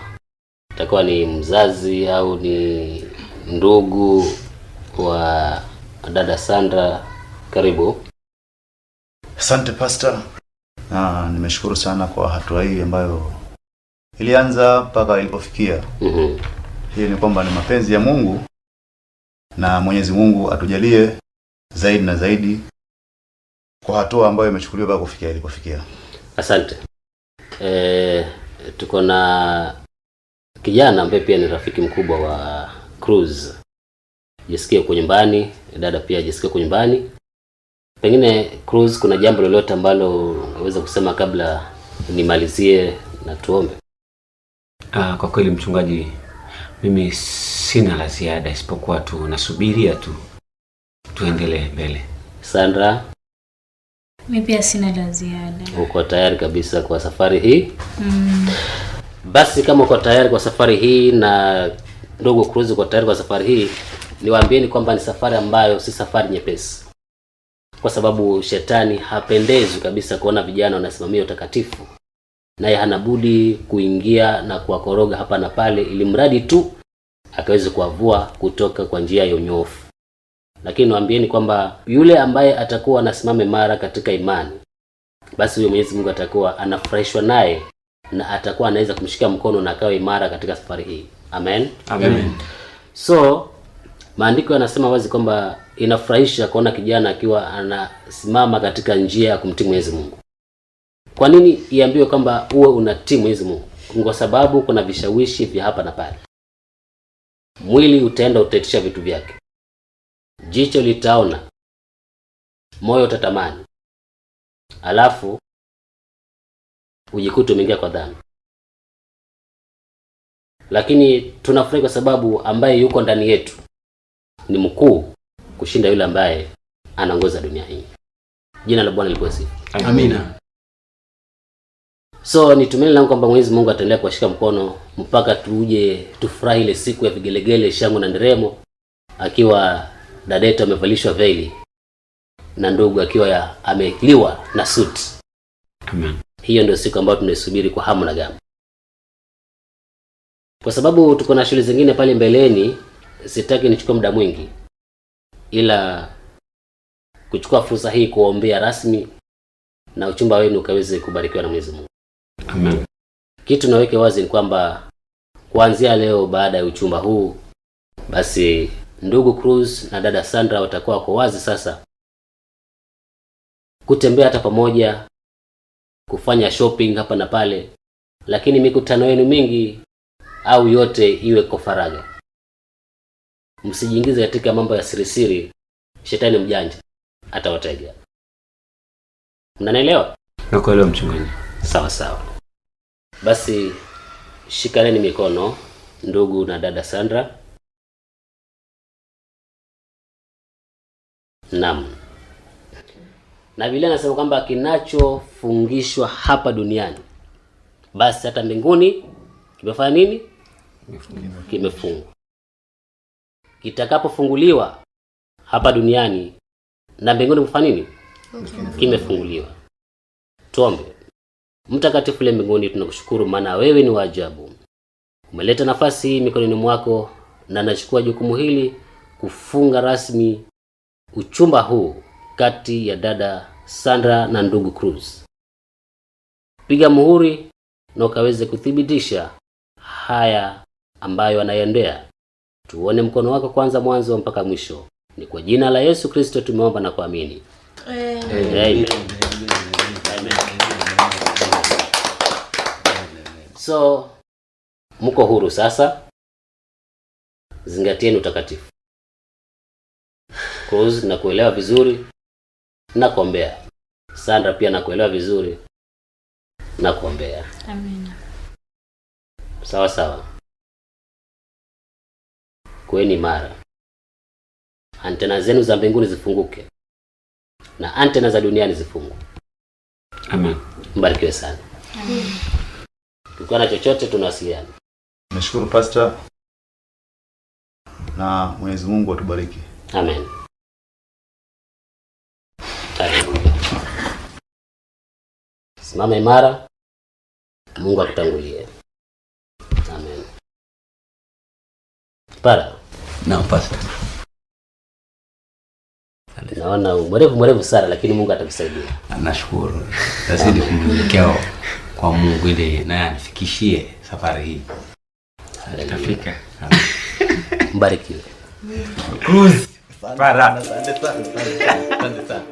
Speaker 8: itakuwa ni mzazi au ni ndugu wa dada Sandra. Karibu.
Speaker 6: Asante pastor. Nimeshukuru sana kwa hatua hii ambayo ilianza mpaka ilipofikia. Hii ni kwamba ni mapenzi ya Mungu na Mwenyezi Mungu atujalie zaidi na zaidi kwa hatua ambayo imechukuliwa mpaka kufikia ilipofikia.
Speaker 8: Asante. Tuko na kijana ambaye pia ni rafiki mkubwa wa Cruz. Jisikie uko nyumbani, dada pia jisikie uko nyumbani. Pengine Cruz, kuna jambo lolote ambalo unaweza kusema kabla nimalizie na tuombe?
Speaker 1: Kwa kweli mchungaji, mimi sina la ziada isipokuwa tu nasubiria tu tuendelee mbele.
Speaker 8: Sandra,
Speaker 4: mimi pia sina la ziada.
Speaker 8: Uko tayari kabisa kwa safari hii? Basi kama uko tayari kwa safari hii na ndugu Cruz uko tayari kwa safari hii, niwaambieni kwamba ni safari ambayo si safari nyepesi. Kwa sababu shetani hapendezwi kabisa kuona vijana wanasimamia utakatifu. Naye hana budi kuingia na kuwakoroga hapa na pale ili mradi tu akaweze kuwavua kutoka kwa njia ya unyofu. Lakini niwaambieni kwamba yule ambaye atakuwa anasimama imara katika imani, basi huyo Mwenyezi Mungu atakuwa anafurahishwa naye na atakuwa anaweza kumshika mkono na akawa imara katika safari hii. Amen.
Speaker 2: Amen.
Speaker 8: So maandiko yanasema wazi kwamba inafurahisha kuona kijana akiwa anasimama katika njia ya kumtii Mwenyezi Mungu. Kwa nini iambiwe kwamba uwe unatii Mwenyezi Mungu? Kwa sababu kuna vishawishi vya hapa na pale. Mwili utaenda utaitisha vitu vyake. Jicho litaona. Moyo utatamani. Alafu ujikuta umeingia kwa dhambi. Lakini tunafurahi kwa sababu ambaye yuko ndani yetu ni mkuu kushinda yule ambaye anaongoza dunia hii. Jina la Bwana lipo sifa.
Speaker 2: Amina.
Speaker 8: So nitumeni langu kwamba Mwenyezi Mungu ataendelea kuwashika mkono mpaka tuje tufurahi ile siku ya vigelegele, shangwe na nderemo, akiwa dada yetu amevalishwa veili na ndugu akiwa ameliwa na suit.
Speaker 1: Amen.
Speaker 8: hiyo ndio siku ambayo tunaisubiri kwa hamu na gamu. Kwa sababu tuko na shule zingine pale mbeleni, sitaki nichukue muda mwingi, ila kuchukua fursa hii kuombea rasmi na uchumba wenu ukaweze kubarikiwa na Mwenyezi Mungu.
Speaker 2: Amen.
Speaker 8: Kitu naweke wazi ni kwamba kuanzia leo, baada ya uchumba huu, basi ndugu Cruz na dada Sandra watakuwa wako wazi sasa kutembea hata pamoja, kufanya shopping hapa na pale, lakini mikutano yenu mingi au yote iwe kwa faragha. Msijiingize katika mambo ya siri. Shetani mjanja atawatega. Mnanielewa?
Speaker 2: Nakuelewa mchungaji.
Speaker 8: Sawa sawa. Basi shikaneni mikono ndugu na dada Sandra. Naam. Na Biblia inasema kwamba kinachofungishwa hapa duniani basi hata mbinguni kimefanya nini? Kimefungwa. Kitakapofunguliwa hapa duniani na mbinguni mfanya nini? Kimefunguliwa. Tuombe. Mtakatifu le mbinguni, tunakushukuru maana wewe ni wa ajabu. Umeleta nafasi hii mikononi mwako na nachukua jukumu hili kufunga rasmi uchumba huu kati ya dada Sandra na ndugu Cruz. Piga muhuri na ukaweze kuthibitisha haya ambayo anaendea. Tuone mkono wako kwanza mwanzo mpaka mwisho. Ni kwa jina la Yesu Kristo tumeomba na kuamini. Amen. So mko huru sasa. Zingatieni utakatifu. Cruz na kuelewa vizuri na kuombea. Sandra pia na kuelewa vizuri na kuombea.
Speaker 4: Amen.
Speaker 8: Sawa sawa. Kweni imara. Antena zenu za mbinguni zifunguke na antena za duniani zifungwe.
Speaker 2: Amen.
Speaker 8: Mbarikiwe sana.
Speaker 4: Amen.
Speaker 8: Tukiwa na chochote tunawasiliana.
Speaker 6: Nashukuru pastor. Na Mwenyezi Mungu atubariki.
Speaker 8: Amen. Simama imara. Mungu akutangulie. Amen. Para.
Speaker 2: Na pastor.
Speaker 8: Naona mrefu sana lakini Mungu atakusaidia.
Speaker 2: Nashukuru. Tazidi kumwelekea kwa Mungu ili naye anifikishie safari hii. Tutafika.
Speaker 8: Mbarikiwe.
Speaker 2: Cruz. Para.
Speaker 6: Asante sana.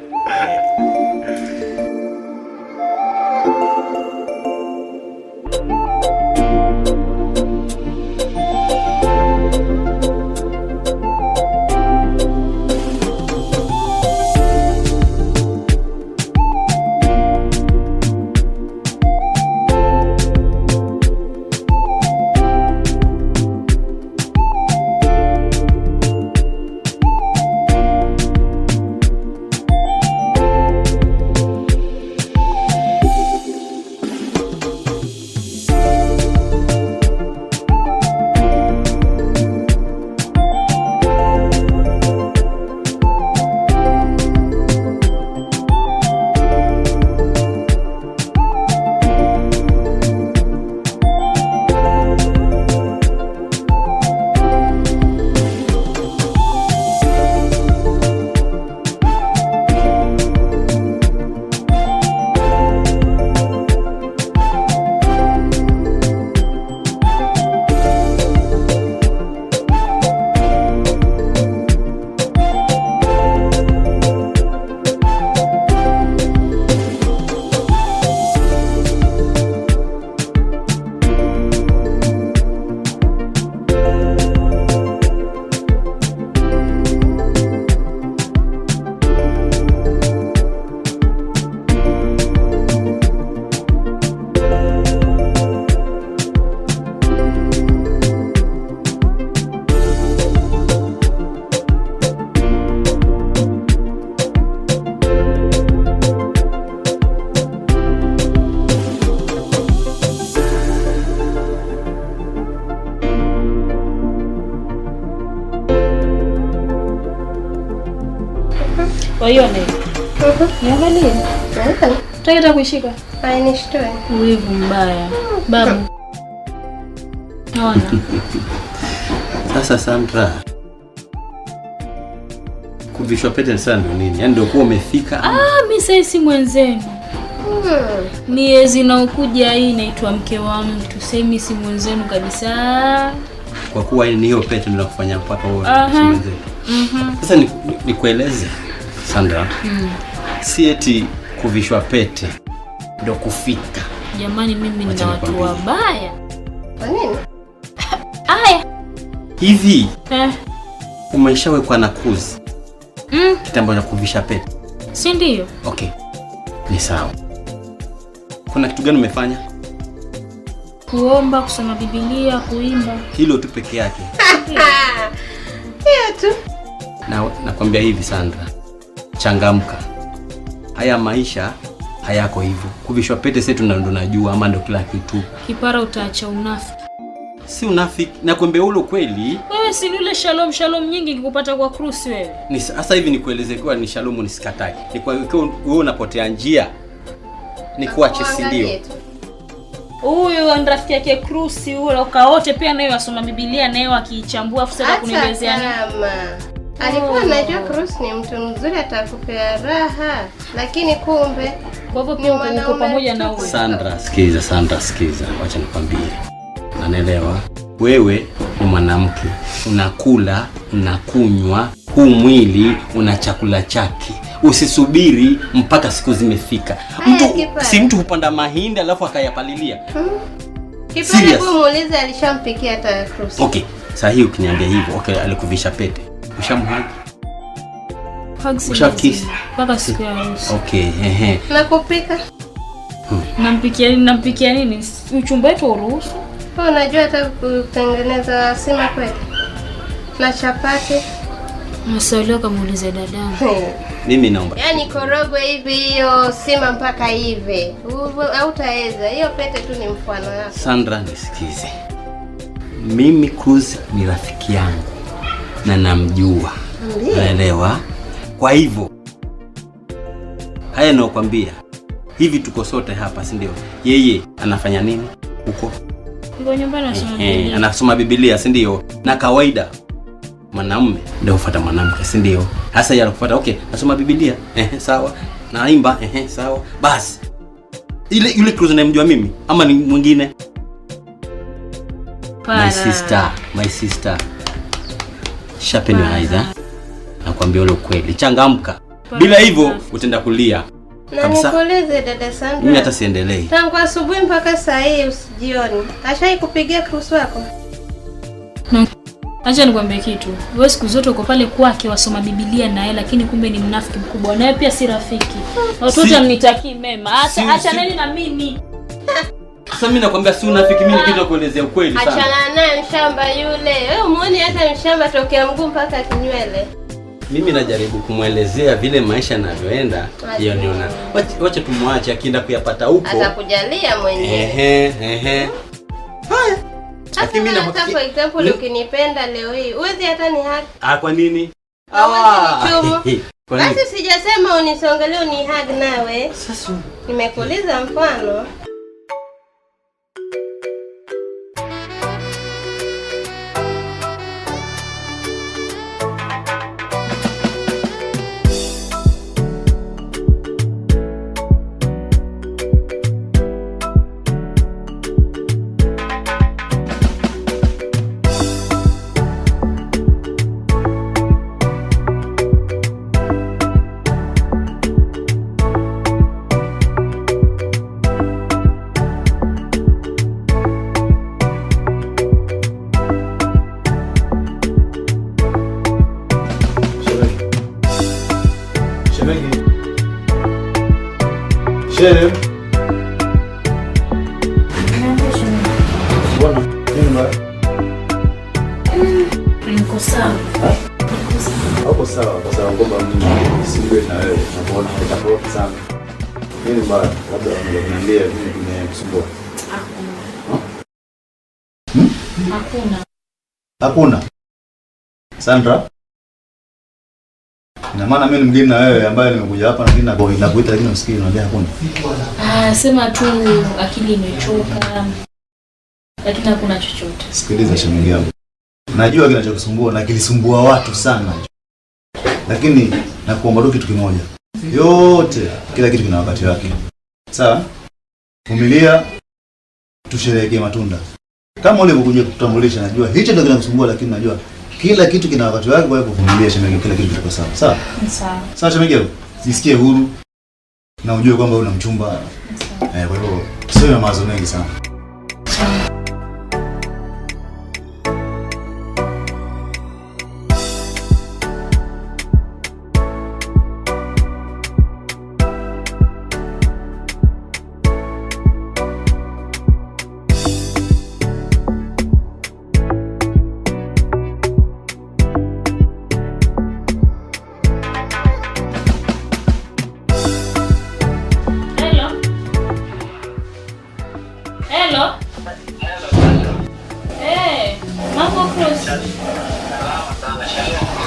Speaker 4: Kwa hiyo ni. Niangalie. Tutaki hata kuishika.
Speaker 3: Ainishtoi.
Speaker 4: Wivu mbaya. Babu. Naona.
Speaker 2: Sasa Sandra, kuvishwa pete sana ndio nini? Yaani ndio kuwa umefika.
Speaker 4: Mimi sasa si mwenzenu. Miezi inaokuja hii inaitwa mke wa mtu. Sasa mimi si mwenzenu kabisa.
Speaker 2: Kwa kuwa ni hiyo pete ndio kufanya mpaka wewe si mwenzenu. Sasa nikueleze Sandra. Si eti kuvishwa pete ndio kufika.
Speaker 4: Jamani, mimi nina watu wabaya.
Speaker 3: Kwa nini?
Speaker 4: Aya.
Speaker 2: Hivi. Umeshawekwa na cruise. Kitambo cha kuvisha pete.
Speaker 4: Si ndio?
Speaker 2: Okay. Ni sawa. Kuna kitu gani umefanya?
Speaker 4: Kuomba, kusoma Biblia, kuimba.
Speaker 2: Hilo tu peke yake.
Speaker 3: Hiyo tu.
Speaker 2: Nakwambia hivi Sandra. Changamka. Haya maisha hayako hivyo. Kuvishwa pete sasa ndo tunajua ama ndo kila kitu.
Speaker 4: Kipara utaacha unafiki.
Speaker 2: Si unafiki, nakwambia ule kweli.
Speaker 4: Wewe si yule shalom nyingi kikupata kwa cruise wewe.
Speaker 2: Ni sasa hivi nikueleze kwa ni shalom nisikatae. Ni kwa wewe unapotea njia. Ni kuache si ndio?
Speaker 4: Huyu rafiki yake cruise huyo ukaote pia naye asoma Biblia naye akiichambua afu sasa kunielezea nini?
Speaker 3: Alikuwa anajua cruise ni mtu mzuri atakupea raha, lakini kumbe
Speaker 4: kwa hivyo pia uko pamoja na wewe.
Speaker 2: Sandra, sikiza. Acha nikwambie. Unanielewa? Wewe ni mwanamke, unakula, unakunywa, huu mwili una chakula chake. Usisubiri mpaka siku zimefika. Si mtu hupanda mahindi alafu akayapalilia.
Speaker 3: Kipande kumuuliza alishampikia hata cruise.
Speaker 2: Okay, sasa hiyo ukiniambia hivyo, okay, alikuvisha pete. Ushamhagi? Ushakisi?
Speaker 4: Mpaka siku ya harusi.
Speaker 2: Okay,
Speaker 3: Na kupika?
Speaker 4: Nampikia nini? Uchumba wetu uruhusu.
Speaker 3: Unajua hata kutengeneza sima kweli? Na chapati?
Speaker 4: Msalio kamuulize dadangu.
Speaker 2: Mimi naomba.
Speaker 3: Yaani korogwe hivi hiyo sima mpaka hivi. Hautaweza. Hiyo pete tu ni mfano wako.
Speaker 2: Sandra, nisikize. Mimi Cruz ni rafiki yangu na namjua. Unaelewa? Kwa hivyo haya nakwambia. Hivi tuko sote hapa, si ndio? Yeye anafanya nini huko?
Speaker 4: Yuko nyumbani anasoma Biblia.
Speaker 2: Anasoma Biblia, si ndio? Na kawaida mwanamume ndio hufuata mwanamke, si ndio? Hasa yeye anakufuata, okay, nasoma Biblia. Sawa. Naimba, sawa. Basi. Yule Cruz anamjua mimi ama ni mwingine? My sister. Sharpen your eyes, nakwambia ule kweli. Changamka. Bila hivyo utaenda kulia.
Speaker 3: Kabisa. Na nikueleze dada Sandra.
Speaker 2: Mimi hata siendelee.
Speaker 3: Tangu asubuhi mpaka saa hii usijioni. Ashai kupigia cruise wako?
Speaker 4: Acha nikwambie kitu. Wewe siku zote uko pale kwake wasoma Biblia naye, lakini kumbe ni mnafiki mkubwa. Naye pia si rafiki. Watu wote mnitakii mema. Acha nani na mimi.
Speaker 2: Sasa mimi nakwambia si unafiki, mimi nikija kuelezea ukweli sana.
Speaker 3: Achana naye mshamba yule. Wewe umuone hata mshamba tokea mguu mpaka kinywele.
Speaker 2: Mimi najaribu kumwelezea vile maisha yanavyoenda. Hiyo niona. Wacha tumwache akienda kuyapata huko.
Speaker 3: Atakujalia mwenyewe.
Speaker 2: Haya.
Speaker 3: Lakini mimi hata for example ukinipenda leo hii, uwezi hata ni hug.
Speaker 2: Kwa nini?
Speaker 3: Basi sijasema unisongelee ni hug nawe.
Speaker 2: Sasa
Speaker 3: nimekuuliza mfano.
Speaker 6: Sherehe. Bwana, nini mbaya?
Speaker 4: Niko sawa.
Speaker 6: Hapo sawa, kwa sababu ngomba mimi siwe na wewe. Naona utaporoka sana. Nini mbaya? Labda unaniambia nini kimekusumbua?
Speaker 4: Hakuna.
Speaker 6: Hakuna. Sandra? Na maana mimi ni mgeni na wewe ambaye nimekuja hapa lakini nakuita lakini usikii unaambia hakuna.
Speaker 4: Sema tu akili imechoka. Lakini hakuna chochote.
Speaker 6: Sikiliza shemeji yangu. Najua kinachokusumbua na kilisumbua watu sana. Lakini nakuomba tu kitu kimoja. Yote kila kitu kina wakati wake. Sawa? Vumilia, tusherehekee matunda. Kama ule ukuja kutambulisha, najua hicho ndio kinakusumbua, lakini najua kila kitu kina wakati wake. Kwa hivyo vumilia shemeji, kila kitu kiko sawa. Sawa?
Speaker 4: Sawa.
Speaker 6: Sawa shemeji, jisikie huru na ujue kwamba una mchumba. Kwa hivyo sio na mawazo mengi sana.
Speaker 4: Sawa.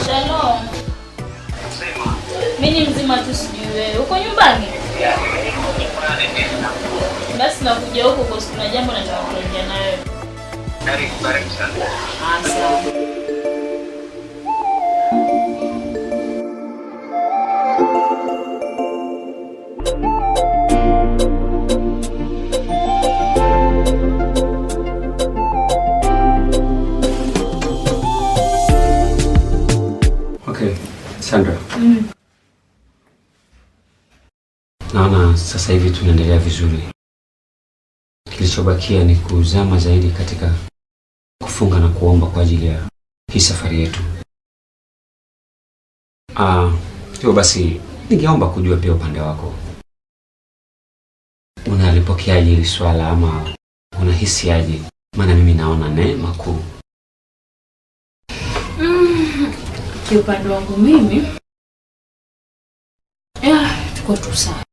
Speaker 4: Shalom. Mimi ni mzima tu, sijui wewe. Uko nyumbani? Basi nakuja huko kwa sababu kuna jambo nataka kuongea na wewe.
Speaker 5: Karibu sana.
Speaker 4: Sawa.
Speaker 8: Sandra. Naona sasa hivi tunaendelea vizuri. Kilichobakia ni kuzama zaidi katika kufunga na kuomba kwa ajili ya hii safari yetu. Hiyo basi ningeomba kujua pia upande wako. Unalipokeaje hili swala ama unahisi aje? Maana mimi naona neema kuu.
Speaker 4: Kiupande wangu mimi tuko tu sawa.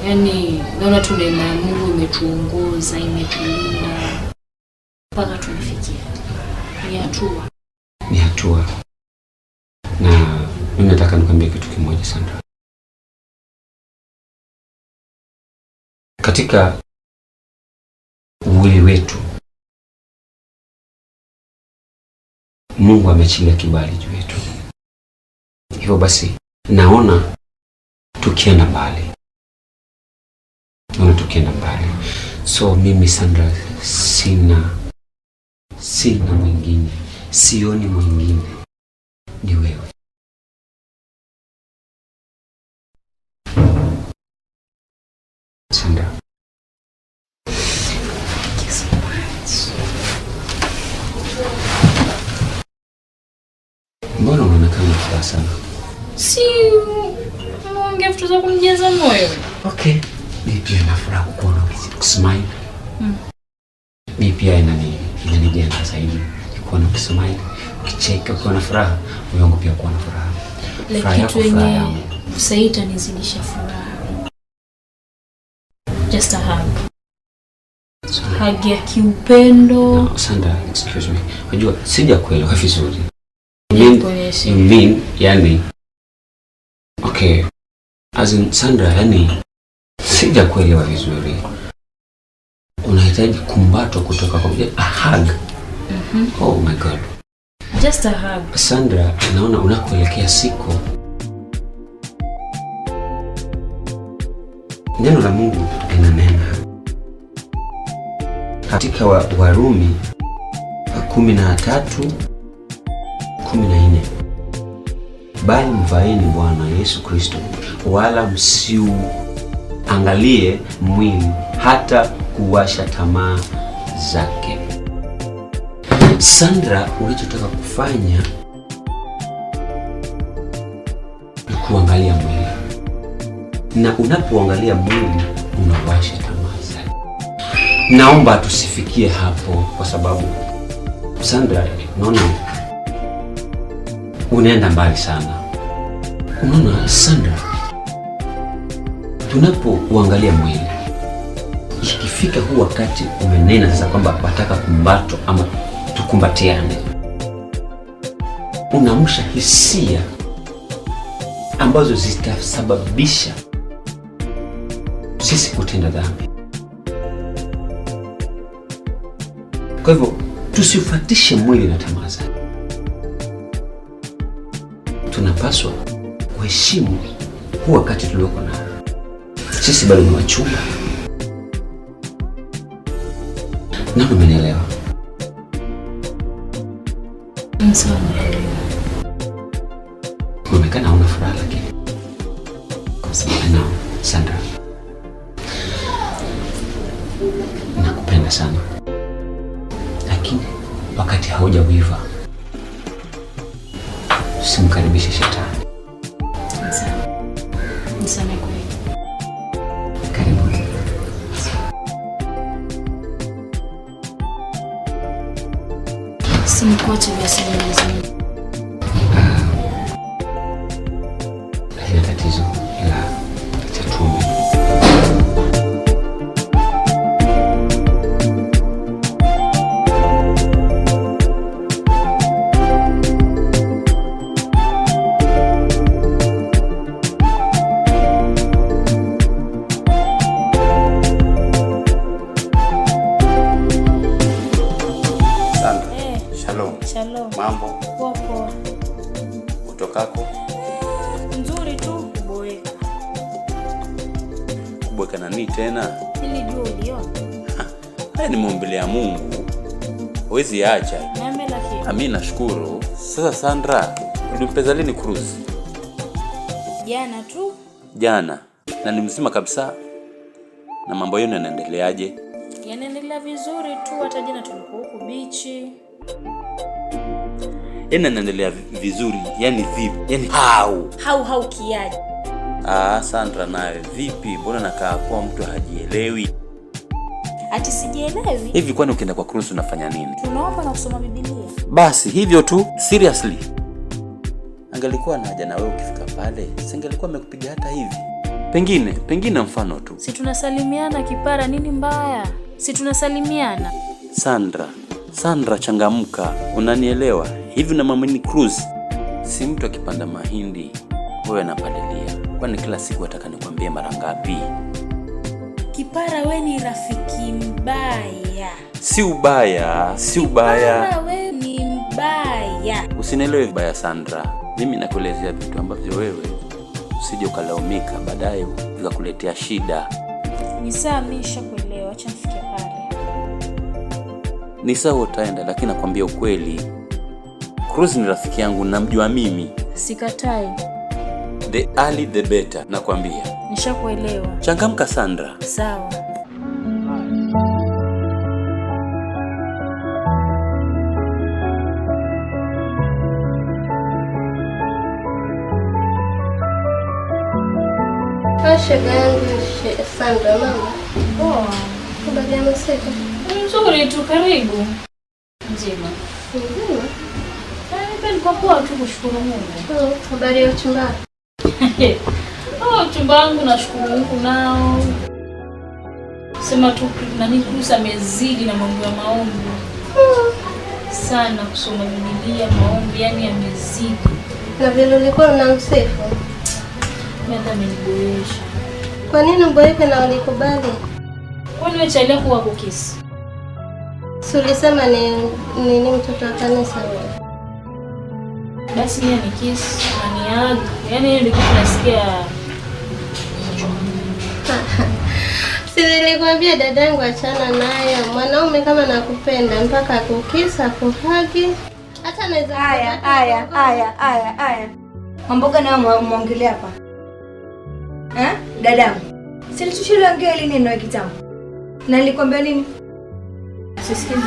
Speaker 4: Yaani naona tu neema ya Mungu imetuongoza, imetulinda mpaka tumefikia. Ni hatua. Na mimi nataka nikwambie kitu kimoja, Sandra. Katika mwili wetu Mungu ameachilia kibali juu yetu. Hivyo basi naona tukienda mbali. So mimi Sandra sina mwingine. Sioni mwingine. Ni wewe. Sandra. Mbona unaonekana furaha sana? Si mwongea vitu za kumjaza moyo.
Speaker 8: Okay. Mimi pia na furaha kukuona ukismile. Mimi pia inanijenga zaidi kukuona ukismile, ukicheka, ukiwa na furaha, moyo wangu pia kuwa na furaha.
Speaker 4: Kitu yenye usaita nizidisha furaha. Just a hug. Hug ya kiupendo.
Speaker 8: No, Sandra, excuse me. Unajua sija kuelewa vizuri. Yani okay. As in Sandra, yani sija kuelewa vizuri. Unahitaji kumbato kutoka kwa a hug. Oh my God.
Speaker 4: Just a hug.
Speaker 8: Sandra, naona unakoelekea siko. Neno la Mungu linanena katika Warumi 13:14, bali mvaeni Bwana Yesu Kristo, wala msiuangalie mwili hata kuwasha tamaa zake. Sandra, unachotaka kufanya ni kuangalia mwili, na unapoangalia mwili unawasha tamaa zake. Naomba tusifikie hapo, kwa sababu Sandra, naona unaenda mbali sana. Unaona Sandra, tunapoangalia mwili, ikifika huu wakati umenena sasa kwamba wataka kumbato ama tukumbatiane, unaamsha hisia
Speaker 1: ambazo zitasababisha sisi kutenda dhambi. Kwa hivyo tusifuatishe mwili na tamaa zake. Tunapaswa kuheshimu huu wakati tulioko nao. Sisi bado ni wachumba. Na umenielewa?
Speaker 4: Sawa.
Speaker 1: Unaonekana una furaha lakini. Kwa sababu Sandra, nakupenda sana. Lakini wakati haujawiva, usimkaribishe shetani.
Speaker 4: Sawa. Nisamehe kwa hilo.
Speaker 1: Karibu.
Speaker 4: Simkuache basi mzee.
Speaker 1: Haina tatizo, ila tatume.
Speaker 2: Shalom. Mambo?
Speaker 4: Poa.
Speaker 2: Utokako?
Speaker 4: Nzuri tu kuboeka.
Speaker 2: Kuboeka na nini tena?
Speaker 4: Ili jua uliona.
Speaker 2: Haya ni maombele ya Mungu. Huwezi acha.
Speaker 4: Nami lakini.
Speaker 2: Mimi nashukuru. Sasa Sandra, ulimpeza lini cruise?
Speaker 4: Jana tu.
Speaker 2: Jana. Na ni mzima kabisa. Na mambo yenu yanaendeleaje?
Speaker 4: Yanaendelea vizuri tu, hata jana tulikuwa huko bichi.
Speaker 2: Yanaendelea vizuri, yani vipi? Yani how
Speaker 4: kiaje?
Speaker 2: Sandra nawe vipi? Mbona nakaa kwa mtu hajielewi?
Speaker 4: Ati sijielewi?
Speaker 2: Hivi kwani ukienda kwa cruise unafanya nini?
Speaker 4: Tunaomba na kusoma Biblia.
Speaker 2: Basi hivyo tu, seriously. Angalikuwa na haja na wewe ukifika pale, singelikuwa amekupiga hata hivi. Pengine mfano tu.
Speaker 4: Si tunasalimiana kipara, nini mbaya? Si tunasalimiana.
Speaker 2: Sandra changamka, unanielewa? Hivi na mama ni cruise. Si mtu akipanda mahindi wewe anapalilia. Kwani kila siku nataka nikwambie mara ngapi?
Speaker 4: Kipara, we ni rafiki mbaya.
Speaker 2: Si ubaya.
Speaker 4: Kipara, we ni mbaya.
Speaker 2: Usinielewe vibaya Sandra. Mimi nakuelezea vitu ambavyo wewe usije ukalaumika baadaye vikakuletea shida.
Speaker 4: Ni sawa, mimi nishakuelewa. Acha nifike pale.
Speaker 2: Ni sawa utaenda, lakini nakwambia ukweli. Cruise ni rafiki yangu, namjua mimi.
Speaker 4: Sikatai.
Speaker 2: The early the better, nakwambia.
Speaker 4: Nishakuelewa.
Speaker 2: Changamka Sandra.
Speaker 4: Sawa.
Speaker 3: Shoga yangu Sandra, mama.
Speaker 4: Poa.
Speaker 3: Habari ya masiku?
Speaker 4: Nzuri tu, karibu. Nzima. Nilikuwa poa tu, kushukuru Mungu.
Speaker 3: Habari ya uchumba?
Speaker 4: Uchumba wangu nashukuru Mungu nao. Sema tu nani kusa amezidi na mambo ya maombi. Sana kusoma Biblia, maombi yani yamezidi.
Speaker 3: Na vile ulikuwa unamsifu?
Speaker 4: Mimi ameniboresha.
Speaker 3: Kwa nini mboeke na ulikubali?
Speaker 4: Kwani wewe chalia kuwa kukisi?
Speaker 3: Si ulisema ni mtoto wa kanisa wewe?
Speaker 4: Basi yeye ni kiss na ni hug. Yaani hiyo ndio tunasikia.
Speaker 3: Si nilikwambia dadangu achana nayo. Mwanaume kama nakupenda mpaka akukisa, kuhagi. Hata anaweza
Speaker 7: Aya. Mambo gani muongelea hapa? Dadangu. Si tuliongea ile neno ya kitambo. Na nilikwambia nini? Sisikize.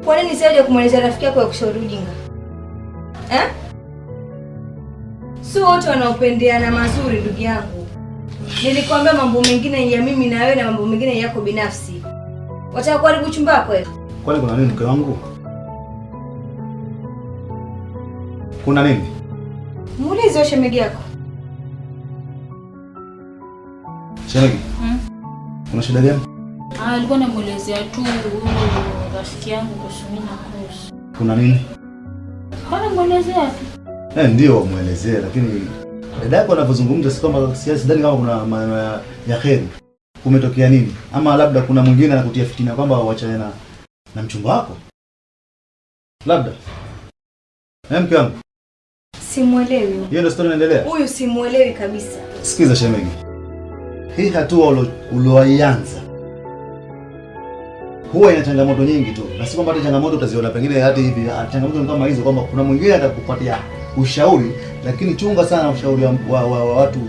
Speaker 7: Kwa nini sasa kumweleza rafiki yako ya kushauri ujinga? Si wote wanaopendeana mazuri ndugu yangu. Nilikwambia mambo mengine ya mimi na wewe na mambo mengine yako binafsi. Wataka kuharibu chumba chako wewe?
Speaker 6: Kwani kuna nini mke wangu? Kuna nini?
Speaker 7: Muulize shemeji yako.
Speaker 6: Shemeji? Kuna shida gani?
Speaker 4: Alikuwa anamuelezea tu rafiki yangu kuhusu mimi na Cross.
Speaker 6: Kuna nini?
Speaker 4: Bana muelezea tu.
Speaker 6: Ndio muelezee, lakini dada yako anavyozungumza, si kama sidhani kama kuna maneno ya kheri. Kumetokea nini? Ama labda kuna mwingine anakutia fitina kwamba uachane na mchumba wako? Labda. Mke wangu.
Speaker 7: Simuelewi.
Speaker 6: Hiyo ndio story inaendelea?
Speaker 7: Huyu simuelewi kabisa.
Speaker 6: Sikiza shemegi. Hii hatua ulioianza huwa ina changamoto nyingi tu. Na si kwamba hata changamoto utaziona pengine hata hivi. Changamoto ni kama hizo kwamba kuna mwingine atakupatia ushauri, lakini chunga sana ushauri wa watu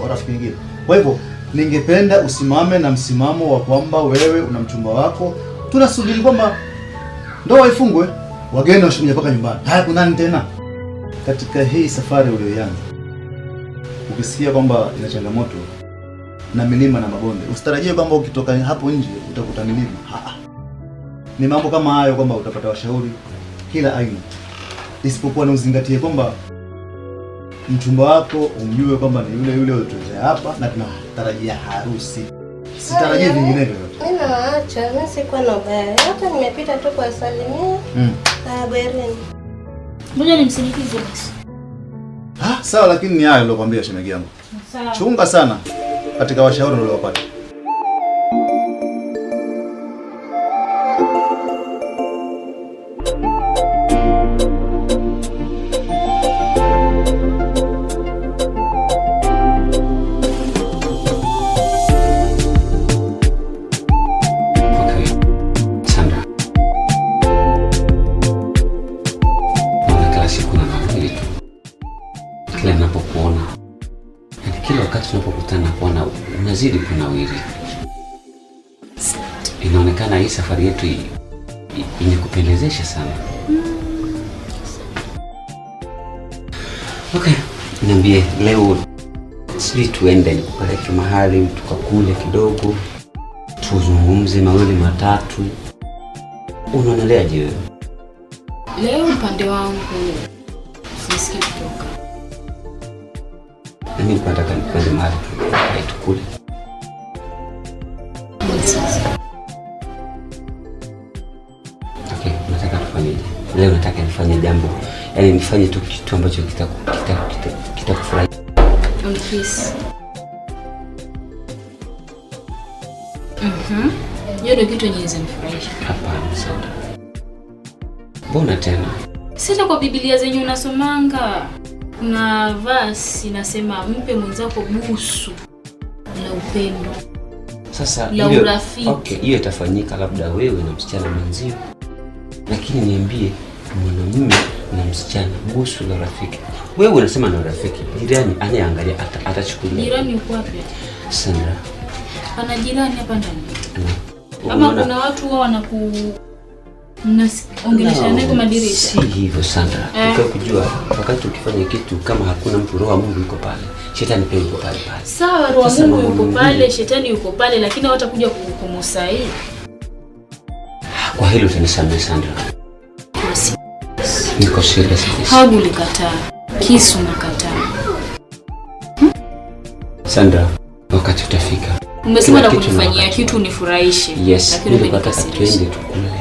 Speaker 6: rafiki wengine. Kwa hivyo ningependa usimame na msimamo wa kwamba wewe una mchumba wako. Tunasubiri kwamba ndoa ifungwe, wageni washukuja paka nyumbani. Haya, kuna nani tena? Katika hii safari uliyoianza, ukisikia kwamba ina changamoto na milima na mabonde, usitarajie kwamba ukitoka hapo nje utakuta milima. Ni mambo kama hayo kwamba utapata washauri kila aina, isipokuwa na uzingatie kwamba mchumba wako umjue kwamba ni yule uliotoa hapa na tunatarajia harusi. Sitarajie vinginevyo.
Speaker 3: Mimi naacha, mimi sikuwa na ubaya. Hata nimepita tu kwa salimia. Bwereni.
Speaker 4: Ngoja nimsindikize basi.
Speaker 6: Sawa, lakini ni hayo nilokuambia shemeji yangu.
Speaker 4: Sawa.
Speaker 6: Chunga sana katika washauri uliowapata.
Speaker 8: Unazidi kunawiri. Inaonekana hii safari yetu imekupendezesha sana. Okay, niambie leo sisi tuende nikupeleke mahali tukakule kidogo, tuzungumze mawili matatu. Unaoneleaje wewe?
Speaker 4: Leo upande wangu sisikii kutoka.
Speaker 8: Mimi nataka nikwende mahali tukule. Okay, nataka tufanyeje? Leo nataka nifanye jambo, yaani nifanye tu kitu ambacho kitakufurahisha.
Speaker 4: Please. Hiyo ndio kitu yenye inanifurahisha.
Speaker 8: Hapana, Sandra. Mbona tena?
Speaker 4: Sasa kwa Biblia zenye unasomanga kuna verse inasema mpe mwenzako busu la upendo.
Speaker 8: Sasa
Speaker 4: la urafiki.
Speaker 8: Okay, hiyo itafanyika labda wewe na msichana mwenzio. Lakini niambie, mwanamume na msichana busu la rafiki. Wewe unasema na rafiki. Jirani anayeangalia atachukulia.
Speaker 4: Jirani uko wapi?
Speaker 8: Sandra.
Speaker 4: Pana jirani hapa ndani. Ama kuna watu wao ongelesha naye kwa madirisha.
Speaker 8: Si hivyo Sandra. Ukao kujua wakati ukifanya kitu kama hakuna mtu, roho wa Mungu yuko pale. Shetani pia yuko pale.
Speaker 4: Sawa, roho wa Mungu yuko pale, shetani yuko pale, lakini hawatakuja kuhukumu sahihi.
Speaker 8: Kwa hilo utanisamehe Sandra. Niko serious.
Speaker 4: Hagu likataa. Kisu nakataa.
Speaker 8: Sandra, wakati utafika.
Speaker 4: Umesema na kunifanyia kitu unifurahishe.
Speaker 8: Yes, lakini nataka twende tukule.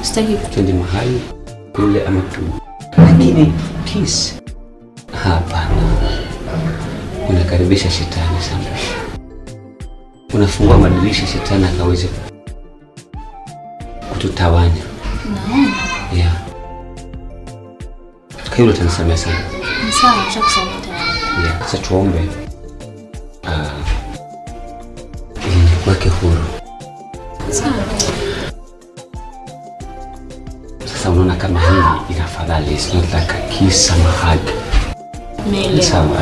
Speaker 4: Sitaki
Speaker 8: twende mahali kule ama tu. Lakini kiss. Hapana. Unakaribisha shetani Sandra. Unafungua madirisha shetani akaweze kututawanya.
Speaker 4: Naona.
Speaker 8: Yeah. Kwa hiyo utanisamehe sana.
Speaker 4: Sawa, nitakusamehe tayari.
Speaker 8: Yeah, sasa tuombe. Wake huru.
Speaker 4: Sawa.
Speaker 8: Sasa unaona kama hii inafadhali, it's not like a kiss ama hug.
Speaker 4: Mele.
Speaker 8: Sawa,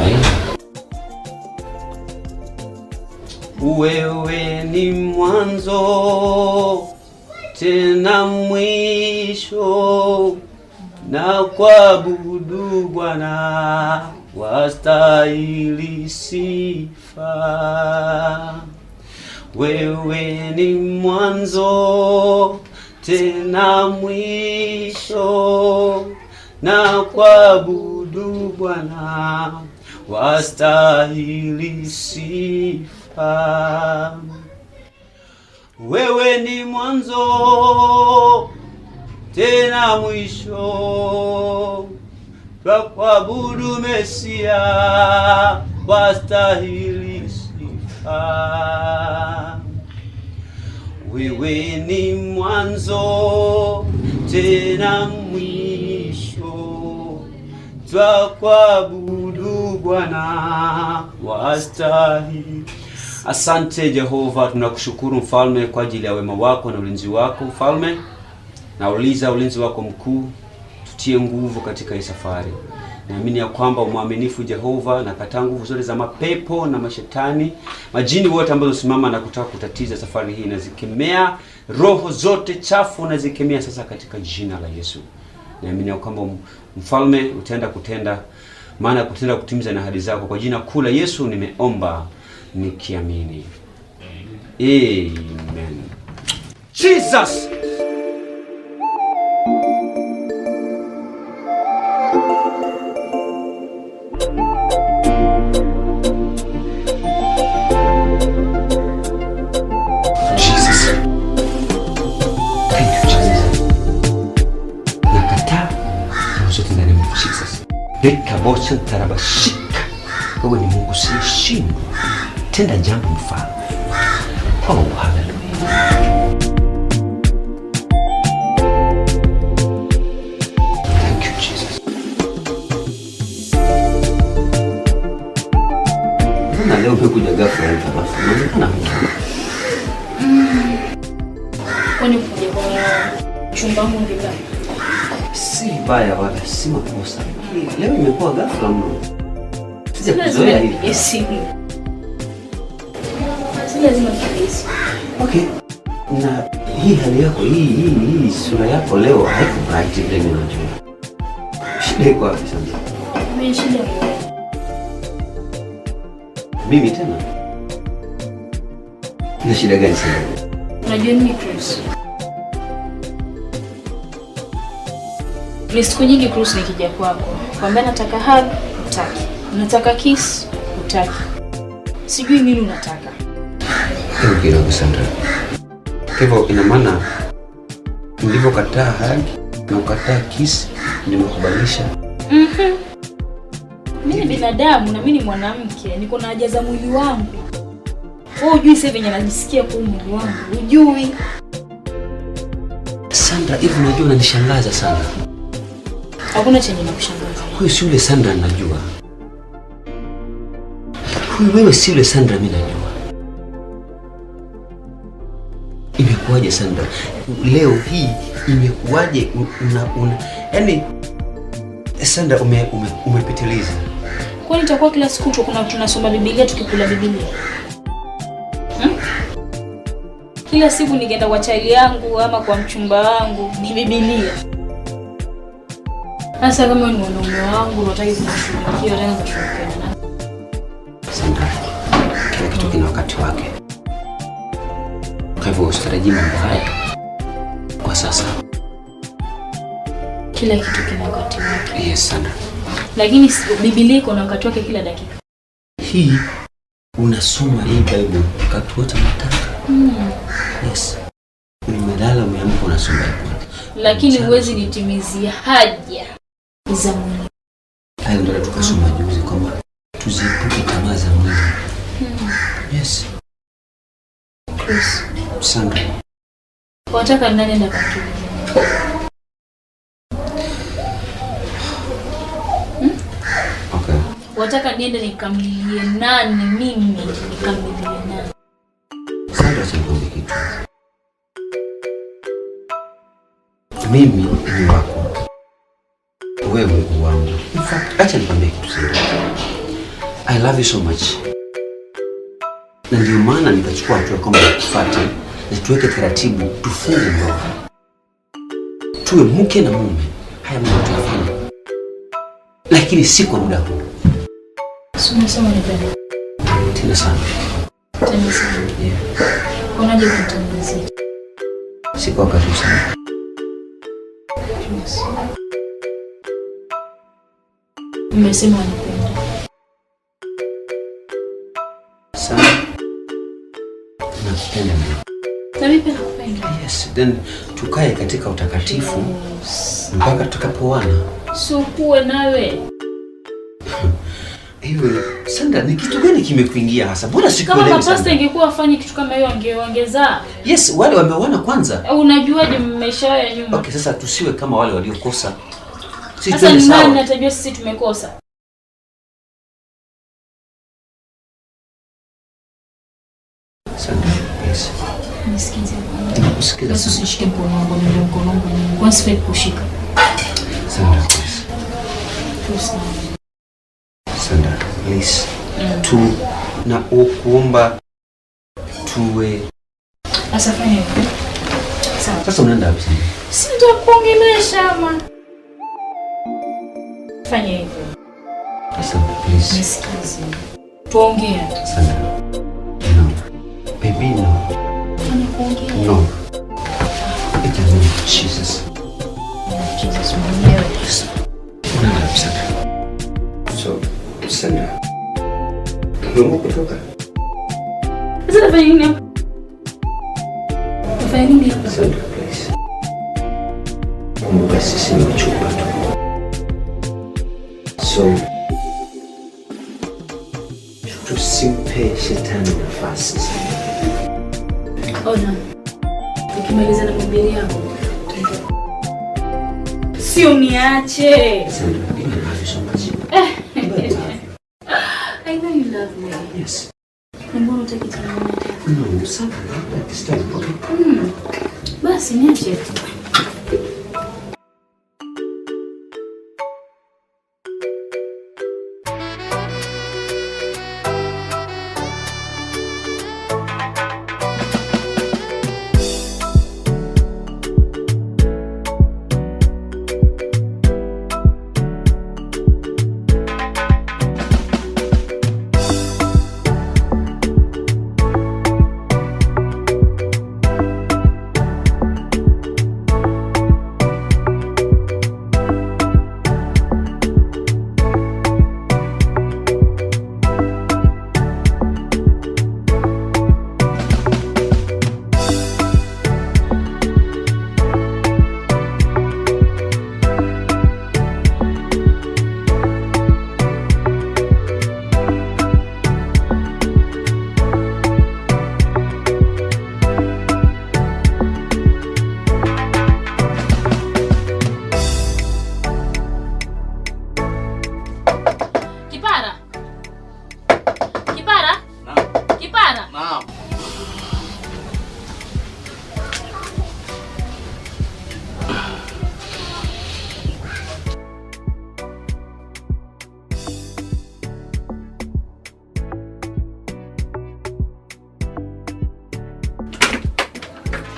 Speaker 2: Wewe ni mwanzo tena mwisho, na kuabudu Bwana wastahili sifa. Wewe ni mwanzo tena mwisho, na kuabudu Bwana wastahili sifa. Wewe ni mwanzo tena mwisho,
Speaker 1: twakuabudu Mesia, wastahili sifa. Wewe ni mwanzo tena mwisho, twakuabudu Bwana, wastahili. Asante Jehova, tunakushukuru Mfalme kwa ajili ya wema wako na ulinzi wako Mfalme. Nauliza ulinzi wako mkuu, tutie nguvu katika hii safari. Naamini ya kwamba umwaminifu Jehova, na kataa nguvu zote za mapepo na mashetani, majini wote ambazo simama na kutaka kutatiza safari hii, na zikemea roho zote chafu na zikemea sasa katika jina la Yesu. Naamini ya kwamba Mfalme utaenda kutenda, maana kutenda kutimiza na ahadi zako. Kwa jina kuu la Yesu nimeomba nikiamini. Amen. Jesus. Beka tarabashika. Wewe ni Mungu siyeshindwa. Tenda jambo Mfalme. Oh, hallelujah. Thank you, Jesus. Mbona leo umekuja ghafla hivi basi? Unaonekana
Speaker 4: kwani kuja kwa chumba mungu ngapi?
Speaker 1: Si baya wala si makosa. Leo imekuwa ghafla mno. Sija kuzoea hivi.
Speaker 4: Yes. Lazima kibisi.
Speaker 1: Okay. Na hii hali yako, hii sura yako leo haiko bright vile ninajua. Shida iko wapi sasa?
Speaker 4: Mimi shida.
Speaker 1: Mimi tena? Ni shida gani sasa?
Speaker 4: Unajua nini Chris? Ni siku nyingi Chris nikija kwako. Kwambia nataka hug, utaki. Nataka kiss, utaki. Sijui nini unataka.
Speaker 1: Hebu kidogo Sandra. Hivyo ina maana nilivyokataa hug na ukataa kiss nimekubalisha?
Speaker 4: Mimi ni binadamu na mimi ni mwanamke. Niko na haja za mwili wangu. Wewe hujui sasa venye najisikia kwa mwili wangu. Hujui.
Speaker 1: Sandra, hivi unajua unanishangaza sana.
Speaker 4: Hakuna chenye nakushangaza.
Speaker 1: Huyu si yule Sandra najua. Huyu wewe si yule Sandra mimi najua. Imekuwaje Sandra? Leo hii imekuwaje yaani Sandra umepitiliza.
Speaker 4: Kwani itakuwa kila siku tunasoma Biblia tukikula Biblia? Kila siku nikienda kwa chali yangu ama kwa mchumba wangu ni Biblia. Sasa kama ni mwanaume wangu unataka kunishughulikia tena kushirikiana.
Speaker 1: Sandra, kila kitu kina wakati wake. Kwa hivyo usitarajie mambo haya kwa sasa.
Speaker 4: Kila kitu kina wakati wake.
Speaker 1: Yes, Sandra.
Speaker 4: Lakini Biblia iko na wakati wake kila dakika.
Speaker 1: Hii unasoma hii Bible wakati wote unataka. Yes. Umelala umeamka unasoma Bible.
Speaker 4: Lakini huwezi nitimizia haja za mwili.
Speaker 1: Hayo ndio tukasoma juzi kwamba tuziepuke tamaa za mwili. Yes.
Speaker 4: Chris.
Speaker 1: Sandra.
Speaker 4: Wataka nani na kakili?
Speaker 1: Okay.
Speaker 4: Wataka niende nikamlilie nani mimi nikamlilie nani?
Speaker 1: Sandra, nikwambie kitu. Mimi ni wako. Wewe wangu. In fact, acha nikwambie kitu Sandra. I love you so much. Na ndio maana nikachukua hatua kama kufuata na tuweke taratibu tufunge ndoa. Tuwe mke na mume. Haya mambo tuyafanye. Lakini si kwa muda huu.
Speaker 4: Unasema ni gani?
Speaker 1: Tena sana.
Speaker 4: Tena sana.
Speaker 1: Yeah.
Speaker 4: Unaje kutangazia?
Speaker 1: Si kwa wakati sana.
Speaker 4: Yes. Umesema unanipenda.
Speaker 1: Sana. Nakupenda mimi.
Speaker 4: Na mimi pia nakupenda.
Speaker 1: Yes, then tukae katika utakatifu mpaka tutakapoana.
Speaker 4: Sukue nawe.
Speaker 1: Hiyo Sandra, ni kitu gani kimekuingia hasa? Mbona sikuelewi
Speaker 4: Kama
Speaker 1: sana?
Speaker 4: mapasta ingekuwa afanye kitu kama hiyo angeongeza.
Speaker 1: Yes, wale wameona kwanza.
Speaker 4: Unajuaje maisha yao ya nyuma?
Speaker 1: Okay, sasa tusiwe kama wale waliokosa. Sisi
Speaker 4: Sasa
Speaker 1: tuwe
Speaker 4: ni
Speaker 1: sawa.
Speaker 4: nani atajua sisi tumekosa?
Speaker 1: Sandra, yes.
Speaker 4: Nisikize.
Speaker 1: Nakusikiza.
Speaker 4: Basi usishike mkono wangu, ndio mkono wangu. Kwa sifa kushika.
Speaker 1: Sandra, please. Sandra, please. Tu na kuomba tuwe.
Speaker 4: Asafanya hivyo. Sawa.
Speaker 1: Sasa unaenda wapi Sandra?
Speaker 4: Si nitakuongelesha ama. Fanya hivyo.
Speaker 1: Sandra, please.
Speaker 4: Nisikize. Tuongea.
Speaker 1: Sandra. No. Baby, no.
Speaker 4: Fanya kuongea.
Speaker 1: No. It's a name of Jesus.
Speaker 4: Jesus mwenyewe.
Speaker 1: Unaenda wapi Sandra? So, Sandra. Mungu kutoka.
Speaker 4: Sasa nafanya nini hapa? Nafanya nini hapa?
Speaker 1: Sandra, please. Kumbuka sisi ni wachupa tu. So, tusimpe shetani nafasi.
Speaker 4: Ona. Ukimaliza na mahubiri yako. Sio niache.
Speaker 1: Sandra, you love you so much.
Speaker 4: I know you love me.
Speaker 1: Yes.
Speaker 4: Mbona utaki tena?
Speaker 1: No, Sandra, not this time, okay?
Speaker 4: Basi niache tu.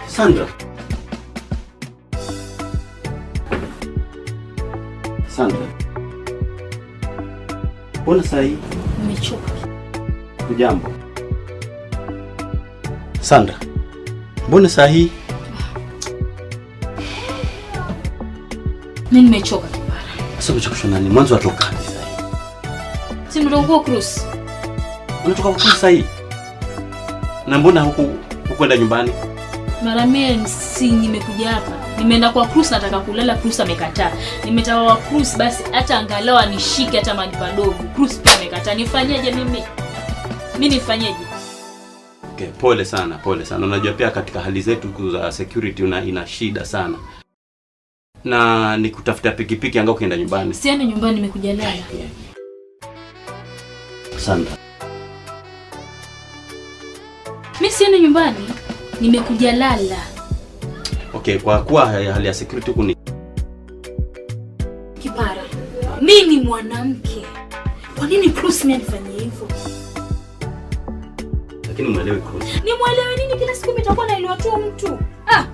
Speaker 1: Sandra. Sandra. Mbona saa hii?
Speaker 4: Nimechoka.
Speaker 1: Hujambo? Sandra. Mbona saa hii?
Speaker 4: Mimi nimechoka Kipara.
Speaker 1: Sasa umechoka nani? Mwanzo atoka saa hii.
Speaker 4: Si mdogo Cruz.
Speaker 1: Unatoka kwa saa hii? Na mbona hukwenda nyumbani?
Speaker 4: Mara mia si nimekuja hapa. Nimeenda kwa Cruz, nataka kulala, Cruz amekataa. Nimetaka kwa Cruz basi hata angalau anishike hata mali padogo. Cruz pia amekataa. Nifanyeje mimi? Mimi nifanyeje?
Speaker 2: Okay, pole sana, pole sana. Unajua pia katika hali zetu za security ina shida sana. Na nikutafuta pikipiki anga ukienda nyumbani.
Speaker 4: Siende nyumbani, nimekuja lala.
Speaker 1: Sandra.
Speaker 4: Mimi siende nyumbani, nimekuja lala.
Speaker 2: Okay, kwa kuwa hali ya security huku ni
Speaker 4: Kipara. Mimi ni mwanamke. Kwa nini Cruz mimi anifanyie hivyo?
Speaker 2: lakini muelewe Cruz.
Speaker 4: Ni muelewe nini, kila siku mitakuwa naelewa tu mtu. Ah.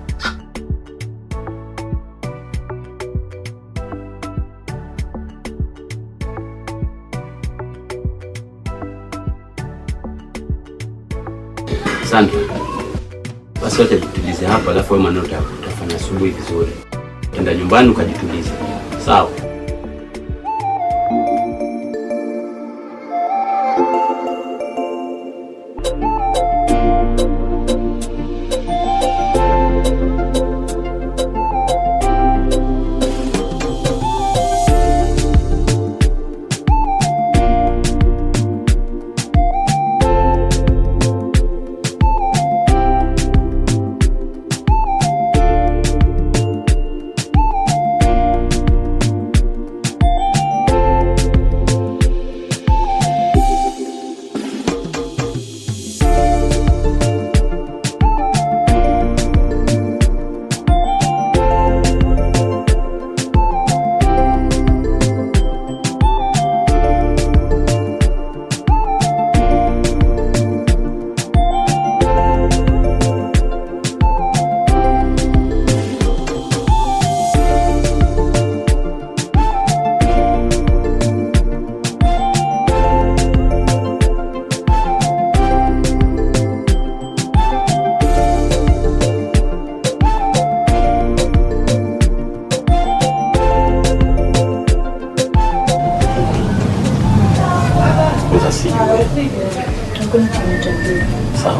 Speaker 2: Sandra. Basi wacha tutulize hapa, alafu wewe maneno utafanya asubuhi vizuri. Enda nyumbani ukajitulize. Sawa?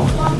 Speaker 2: Sawa.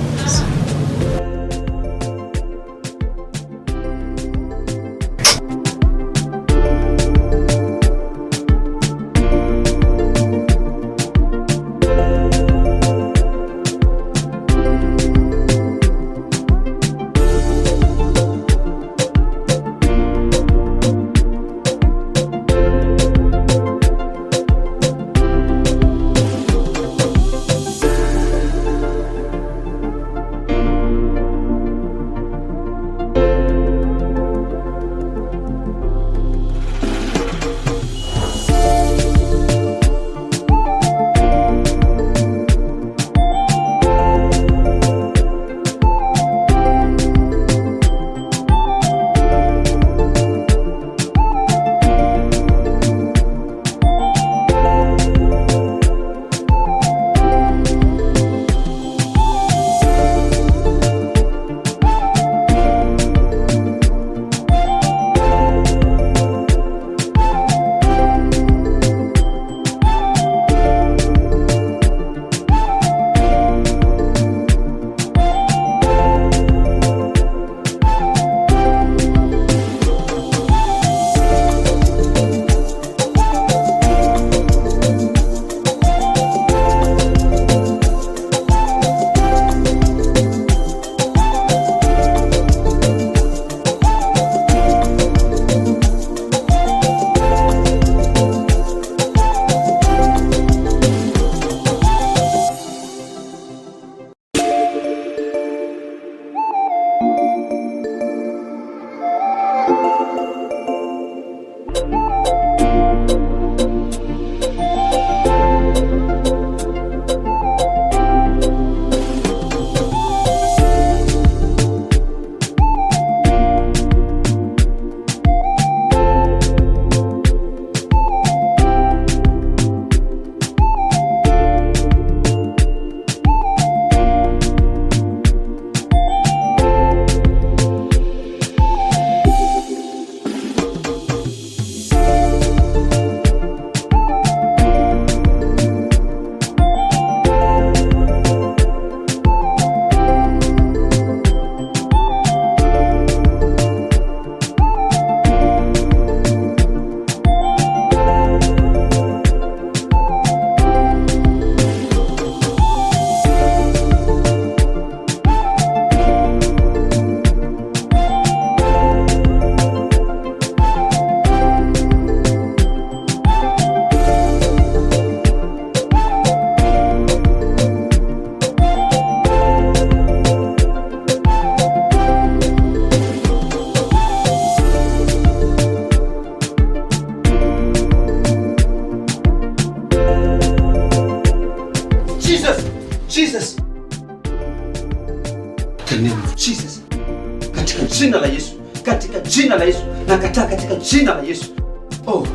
Speaker 1: Jesus. Jesus. Katika jina la Yesu. Katika jina la Yesu. Nakataa katika jina la Yesu. Oh.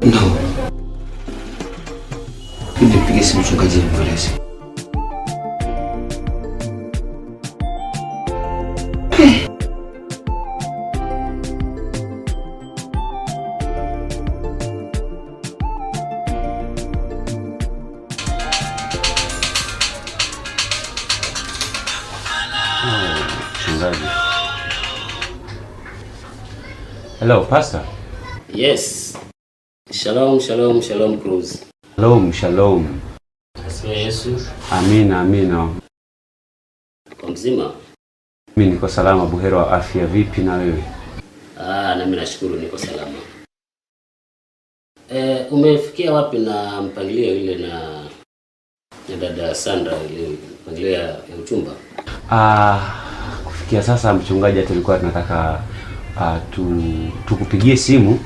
Speaker 1: No. Nipigie simu mchungaji nimweleze.
Speaker 2: Mchungaji. Hello, Pastor.
Speaker 8: Yes. Shalom, shalom, shalom Cruz.
Speaker 2: Shalom, shalom.
Speaker 8: Asifiwe Yesu.
Speaker 2: Amina, amina.
Speaker 8: Kwa mzima?
Speaker 2: Mimi niko salama, buheri wa afya. Vipi na wewe?
Speaker 8: Na mimi nashukuru niko salama. Umefikia wapi na mpangilio ile na dada Sandra ile mpangilio ya uchumba?
Speaker 2: Kufikia sasa mchungaji, tulikuwa tunataka tukupigie simu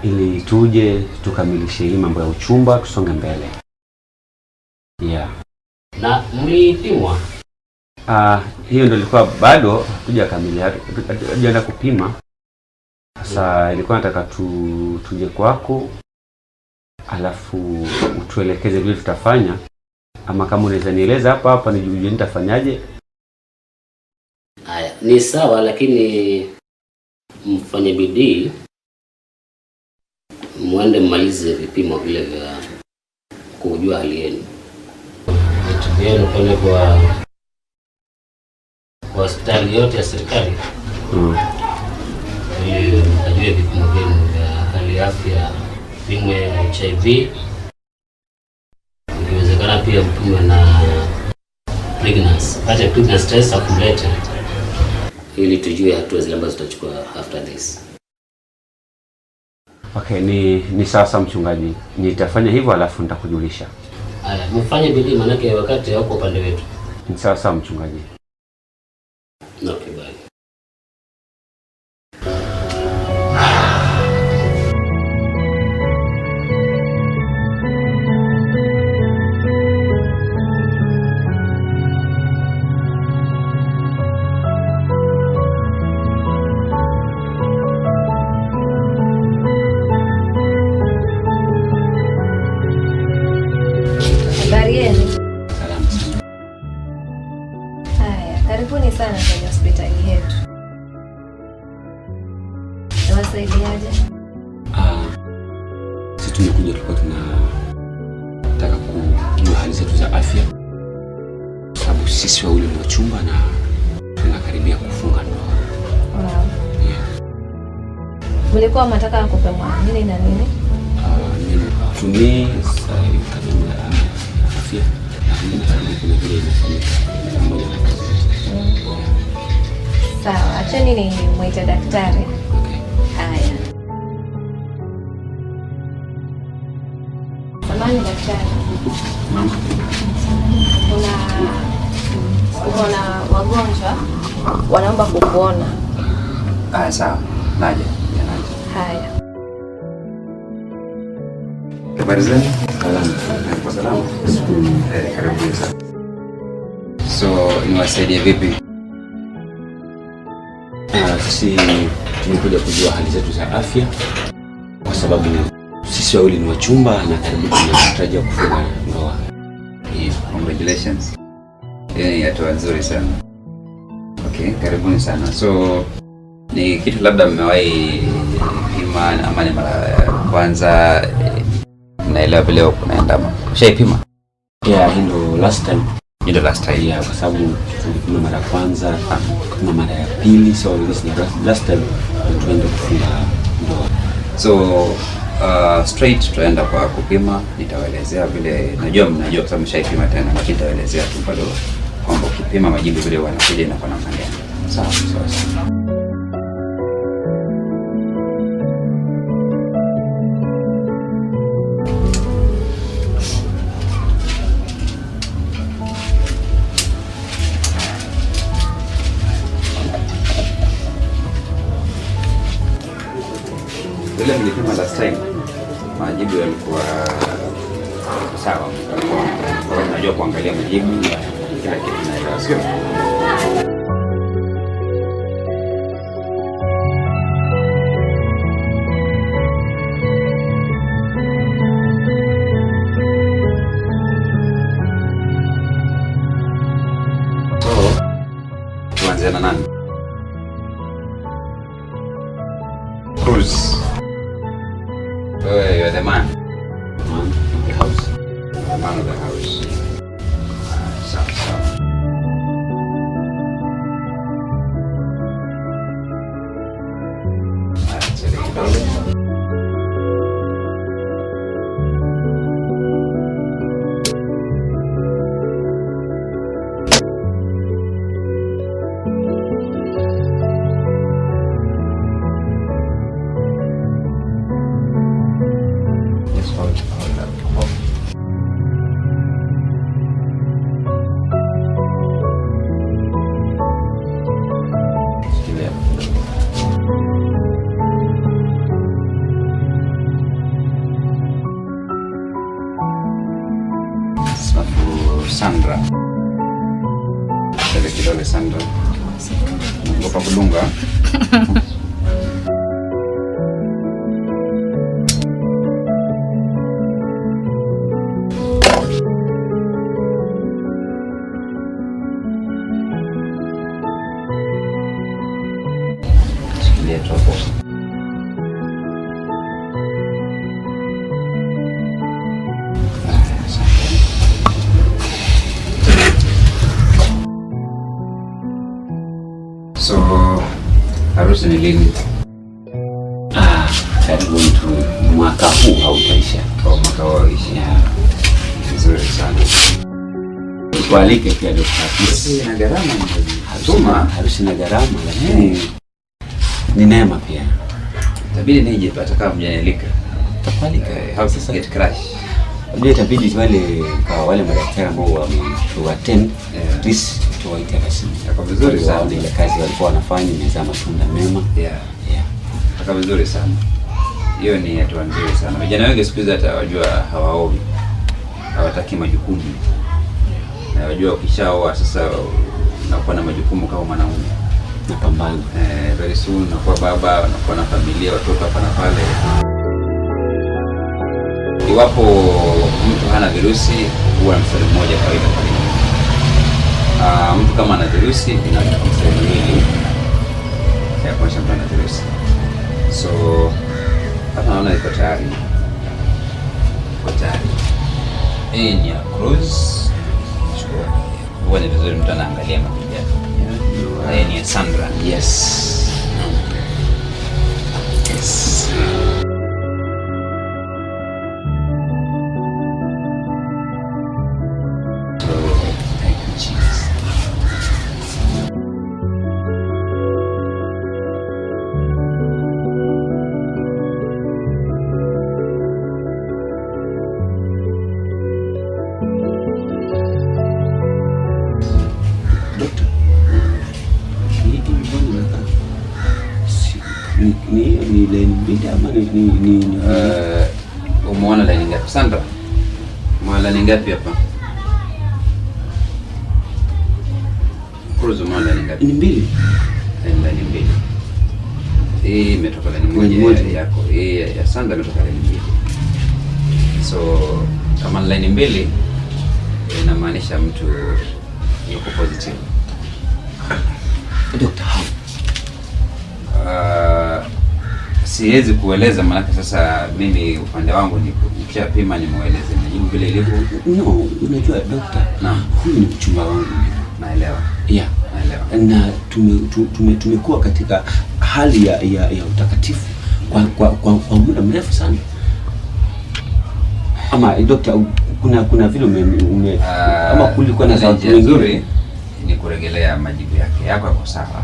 Speaker 2: ili tuje tukamilishe hii mambo ya uchumba, tusonge mbele. Yeah.
Speaker 8: Na mlipimwa?
Speaker 2: Hiyo ndio ilikuwa bado hatujaenda kupima. Sasa ilikuwa nataka tuje kwako
Speaker 1: alafu utuelekeze vile tutafanya, ama kama unaweza nieleza hapa nijue nitafanyaje.
Speaker 8: Haya, ni sawa, lakini mfanye bidii muende mmalize vipimo vile vya kujua hali yenu. Vitu vyenu pale kwa hospitali yote ya serikali. Ili mtajue vipimo vyenu vya hali ya afya, vipimwe HIV. Inawezekana pia mpimwe na pregnancy. Pate pregnancy test akumlete, ili tujue hatua zile ambazo tutachukua after this.
Speaker 1: Okay, ni sasa mchungaji. Nitafanya hivyo alafu nitakujulisha.
Speaker 8: Haya, mfanye bidii manake wakati hauko upande wetu.
Speaker 1: Ni sasa mchungaji.
Speaker 8: Okay, bye.
Speaker 7: Karibuni sana kwenye hospitali yetu. Nawasaidiaje?
Speaker 2: Sisi tumekuja, tulikuwa tunataka kujua hali zetu za afya, sababu sisi wawili ni wachumba na tunakaribia kufunga ndoa.
Speaker 7: Wow.
Speaker 2: Yeah.
Speaker 7: Mlikuwa mnataka kupimwa nini na nini?
Speaker 2: Tumii kanuni ya afya na kuna vile inafanyika pamoja na kazi.
Speaker 7: Sawa, acheni ni mwite daktari.
Speaker 2: Okay.
Speaker 7: Haya. Samahani daktari.
Speaker 2: Mama.
Speaker 7: Kuna wagonjwa wanaomba kukuona.
Speaker 5: Sawa. Naja.
Speaker 7: Haya.
Speaker 5: Habari zenu?
Speaker 2: Salamu.
Speaker 5: Kwa salama. Karibu sana. So, niwasaidie vipi?
Speaker 2: Sisi tumekuja kujua hali zetu za afya, kwa sababu sisi wawili ni wachumba na karibu tunatarajia kufunga ndoa.
Speaker 5: Yeah. Congratulations. Ni hatua nzuri sana. Okay, karibuni sana. So, ni kitu labda mmewahi pima ama ni mara ya kwanza? Naelewa vile unaenda ushaipima?
Speaker 2: Yeah, hii ndo last time.
Speaker 5: Ndio last time.
Speaker 2: Yeah, kwa sababu tulipima mara ya kwanza na mara ya pili, so this is the last time tuende kufunga ndoa.
Speaker 5: So straight tutaenda kwa kupima, nitawaelezea vile najua kwa sababu mshaipima tena, lakini nitawaelezea tu bado kwamba ukipima majibu vile wanakuja na kwa namna gani. Sawa. Vile nilipima last time, majibu yalikuwa sawa. Unajua kuangalia majibu, kila kitu naelewa, sio? So, tuanze na nani? Cruz. You're the man.
Speaker 2: Man of the house.
Speaker 5: The man of the house. Sawa. Sandra. Sasa kidole Sandra. Ngopa kudunga. Harusi ni lini?
Speaker 8: Karibu mwaka huu hautaisha.
Speaker 5: Mwaka huu hauishi. Vizuri sana.
Speaker 8: Kualike pia Dr.
Speaker 5: Harusi na gharama.
Speaker 8: Harusi na gharama, lakini ni neema pia.
Speaker 5: Itabidi nije pata kama mjanialika.
Speaker 8: Takualika.
Speaker 5: How to get crash.
Speaker 8: Ndio itabidi wale madaktari ambao waten this tuwaite basi.
Speaker 5: Kwa vizuri sana.
Speaker 8: Ile kazi walikuwa wanafanya imezaa matunda mema.
Speaker 5: Yeah. Kwa vizuri sana. Hiyo ni hatua nzuri sana. Vijana wengi siku hizi hata wajua hawaowi. Hawataki majukumu. Na wajua ukishaoa sasa unakuwa na majukumu kama mwanaume.
Speaker 8: Napambana.
Speaker 5: Very soon unakuwa baba, unakuwa na familia, watoto hapa na pale. Iwapo mtu hana virusi, huwa na mstari mmoja kawaida pale. Mtu kama ana virusi inachukua mstari miwili ya kuonyesha mtu ana virusi. So hapa naona iko tayari. Hii ni ya cruise. Huwa ni vizuri mtu anaangalia mapigo yake. Hii ni ya Sandra.
Speaker 8: Yes. Ni line mbili ama ni
Speaker 5: umeona line ngapi Sandra? Umeona line ngapi hapa? Cruise umeona line ngapi?
Speaker 8: Ni mbili.
Speaker 5: Line mbili. Hii imetoka line moja yako. Hii ya Sandra imetoka line mbili. So kama line mbili inamaanisha mtu yuko positive.
Speaker 8: Dr. How?
Speaker 5: Siwezi kueleza maana sasa mimi upande wangu ni nikishapima nimueleze najibu vile ilivyo.
Speaker 8: No, unajua doctor.
Speaker 5: Naam.
Speaker 8: Huyu ni mchumba wangu.
Speaker 5: Naelewa.
Speaker 8: Yeah.
Speaker 5: Naelewa.
Speaker 8: Na tumekuwa katika hali ya utakatifu kwa muda mrefu sana. Ama doctor, kuna vile ama kulikuwa na sauti nzuri
Speaker 5: ni kurejelea majibu yake. Yako yako sawa.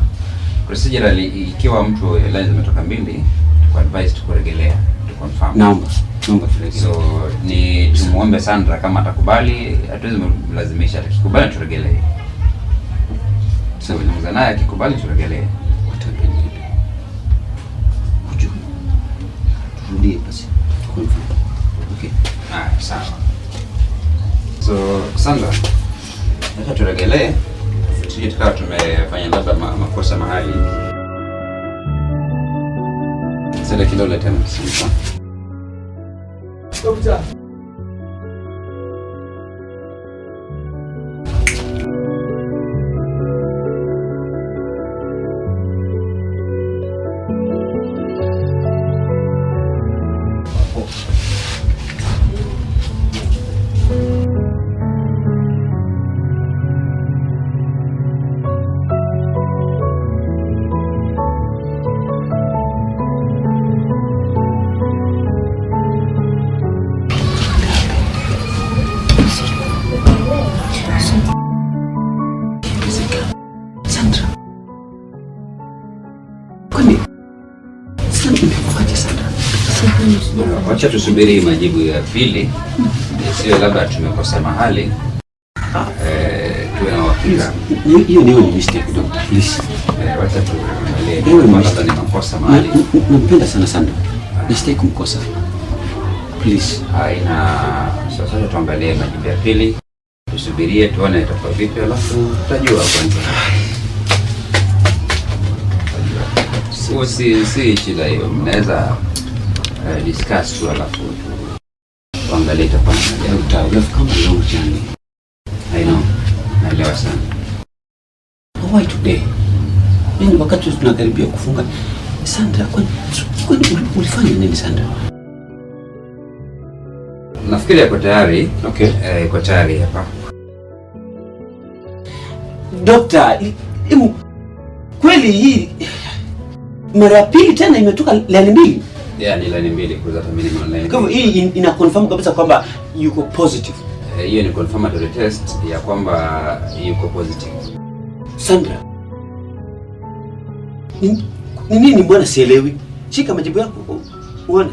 Speaker 5: Procedurally ikiwa mtu lines zimetoka mbili, kwa advice tukurejelea, to confirm.
Speaker 8: Naomba turejelee.
Speaker 5: So ni tumuombe Sandra kama atakubali, hatuwezi mlazimisha, atakikubali turejelee. So tunamza naye akikubali turejelee.
Speaker 8: Turudie basi. Confirm. Okay.
Speaker 5: Sawa. So Sandra, nataka turejelee. Sisi tukawa tumefanya labda makosa mahali. Sasa kidole tena sasa. Dokta. Wacha tusubiri majibu ya pili. Sio labda tumekosa mahali. Tuwe na uhakika.
Speaker 8: Hiyo ni mistake doctor, please.
Speaker 5: Wacha tuangalie kama ni makosa mahali.
Speaker 8: Nampenda sana Sandra. Mistake kumkosa. Please.
Speaker 5: Haina. Sasa tuangalie majibu ya pili. Tusubirie tuone itakuwa vipi, alafu tutajua kwanza. Si shida hiyo. Mnaweza discuss tu alafu tuangalie itakuwa nini.
Speaker 8: Doctor, kama long journey.
Speaker 5: I know. Naelewa sana.
Speaker 8: Why today? Mimi wakati tunakaribia kufunga. Sandra, kwani ulifanya nini Sandra?
Speaker 5: Nafikiri yako tayari.
Speaker 8: Okay.
Speaker 5: Iko tayari hapa.
Speaker 8: Doctor, kweli hii
Speaker 1: Mara ya pili tena imetoka lani mbili.
Speaker 5: Yeah, ni lani mbili kuza family online.
Speaker 1: Kwa hivyo hii ina confirm kabisa kwamba yuko positive.
Speaker 5: Hiyo ni confirmatory test ya kwamba yuko positive.
Speaker 1: Sandra, ni nini mbona sielewi? Shika majibu yako uone.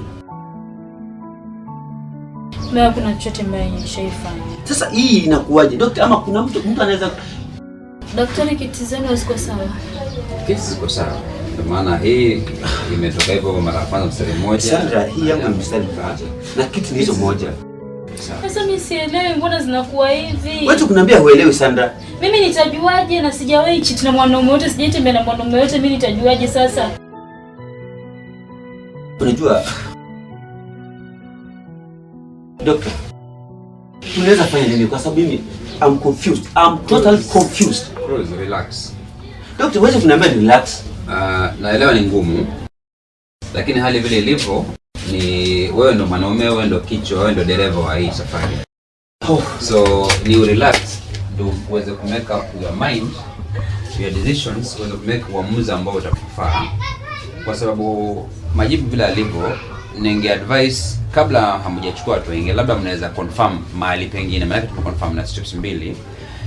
Speaker 4: Mimi kuna chochote mbaya nishaifanya.
Speaker 1: Sasa hii inakuwaje? Daktari, ama kuna mtu anaweza
Speaker 4: Daktari, kiti zenu ziko sawa?
Speaker 5: Kiti ziko sawa. Kwa maana hii imetoka hivyo mara ya kwanza mstari mmoja.
Speaker 1: Sandra, hii yangu ni mstari mmoja. Na kiti ni hizo moja.
Speaker 4: Sasa mimi sielewi mbona zinakuwa hivi.
Speaker 1: Wewe kuniambia huelewi Sandra.
Speaker 4: Mimi nitajuaje na sijawahi cheat na mwanaume wote, sijaitembea na mwanaume wote, mimi nitajuaje sasa?
Speaker 1: Unajua Doctor, tunaweza fanya nini kwa sababu mimi I'm confused. I'm totally confused.
Speaker 5: Cruise, relax.
Speaker 1: Doctor, wewe kuniambia relax.
Speaker 5: Naelewa ni ngumu. Lakini hali vile ilivyo ni wewe ndo mwanaume, wewe ndo kichwa, wewe ndo dereva wa hii safari. So ni relax ndio uweze ku make up your mind, your decisions, uweze ku make uamuzi ambao utakufaa. Kwa sababu majibu vile alivyo, ninge advice kabla hamjachukua hatua nyingine, labda mnaweza confirm mahali pengine, maana tupo confirm na steps mbili.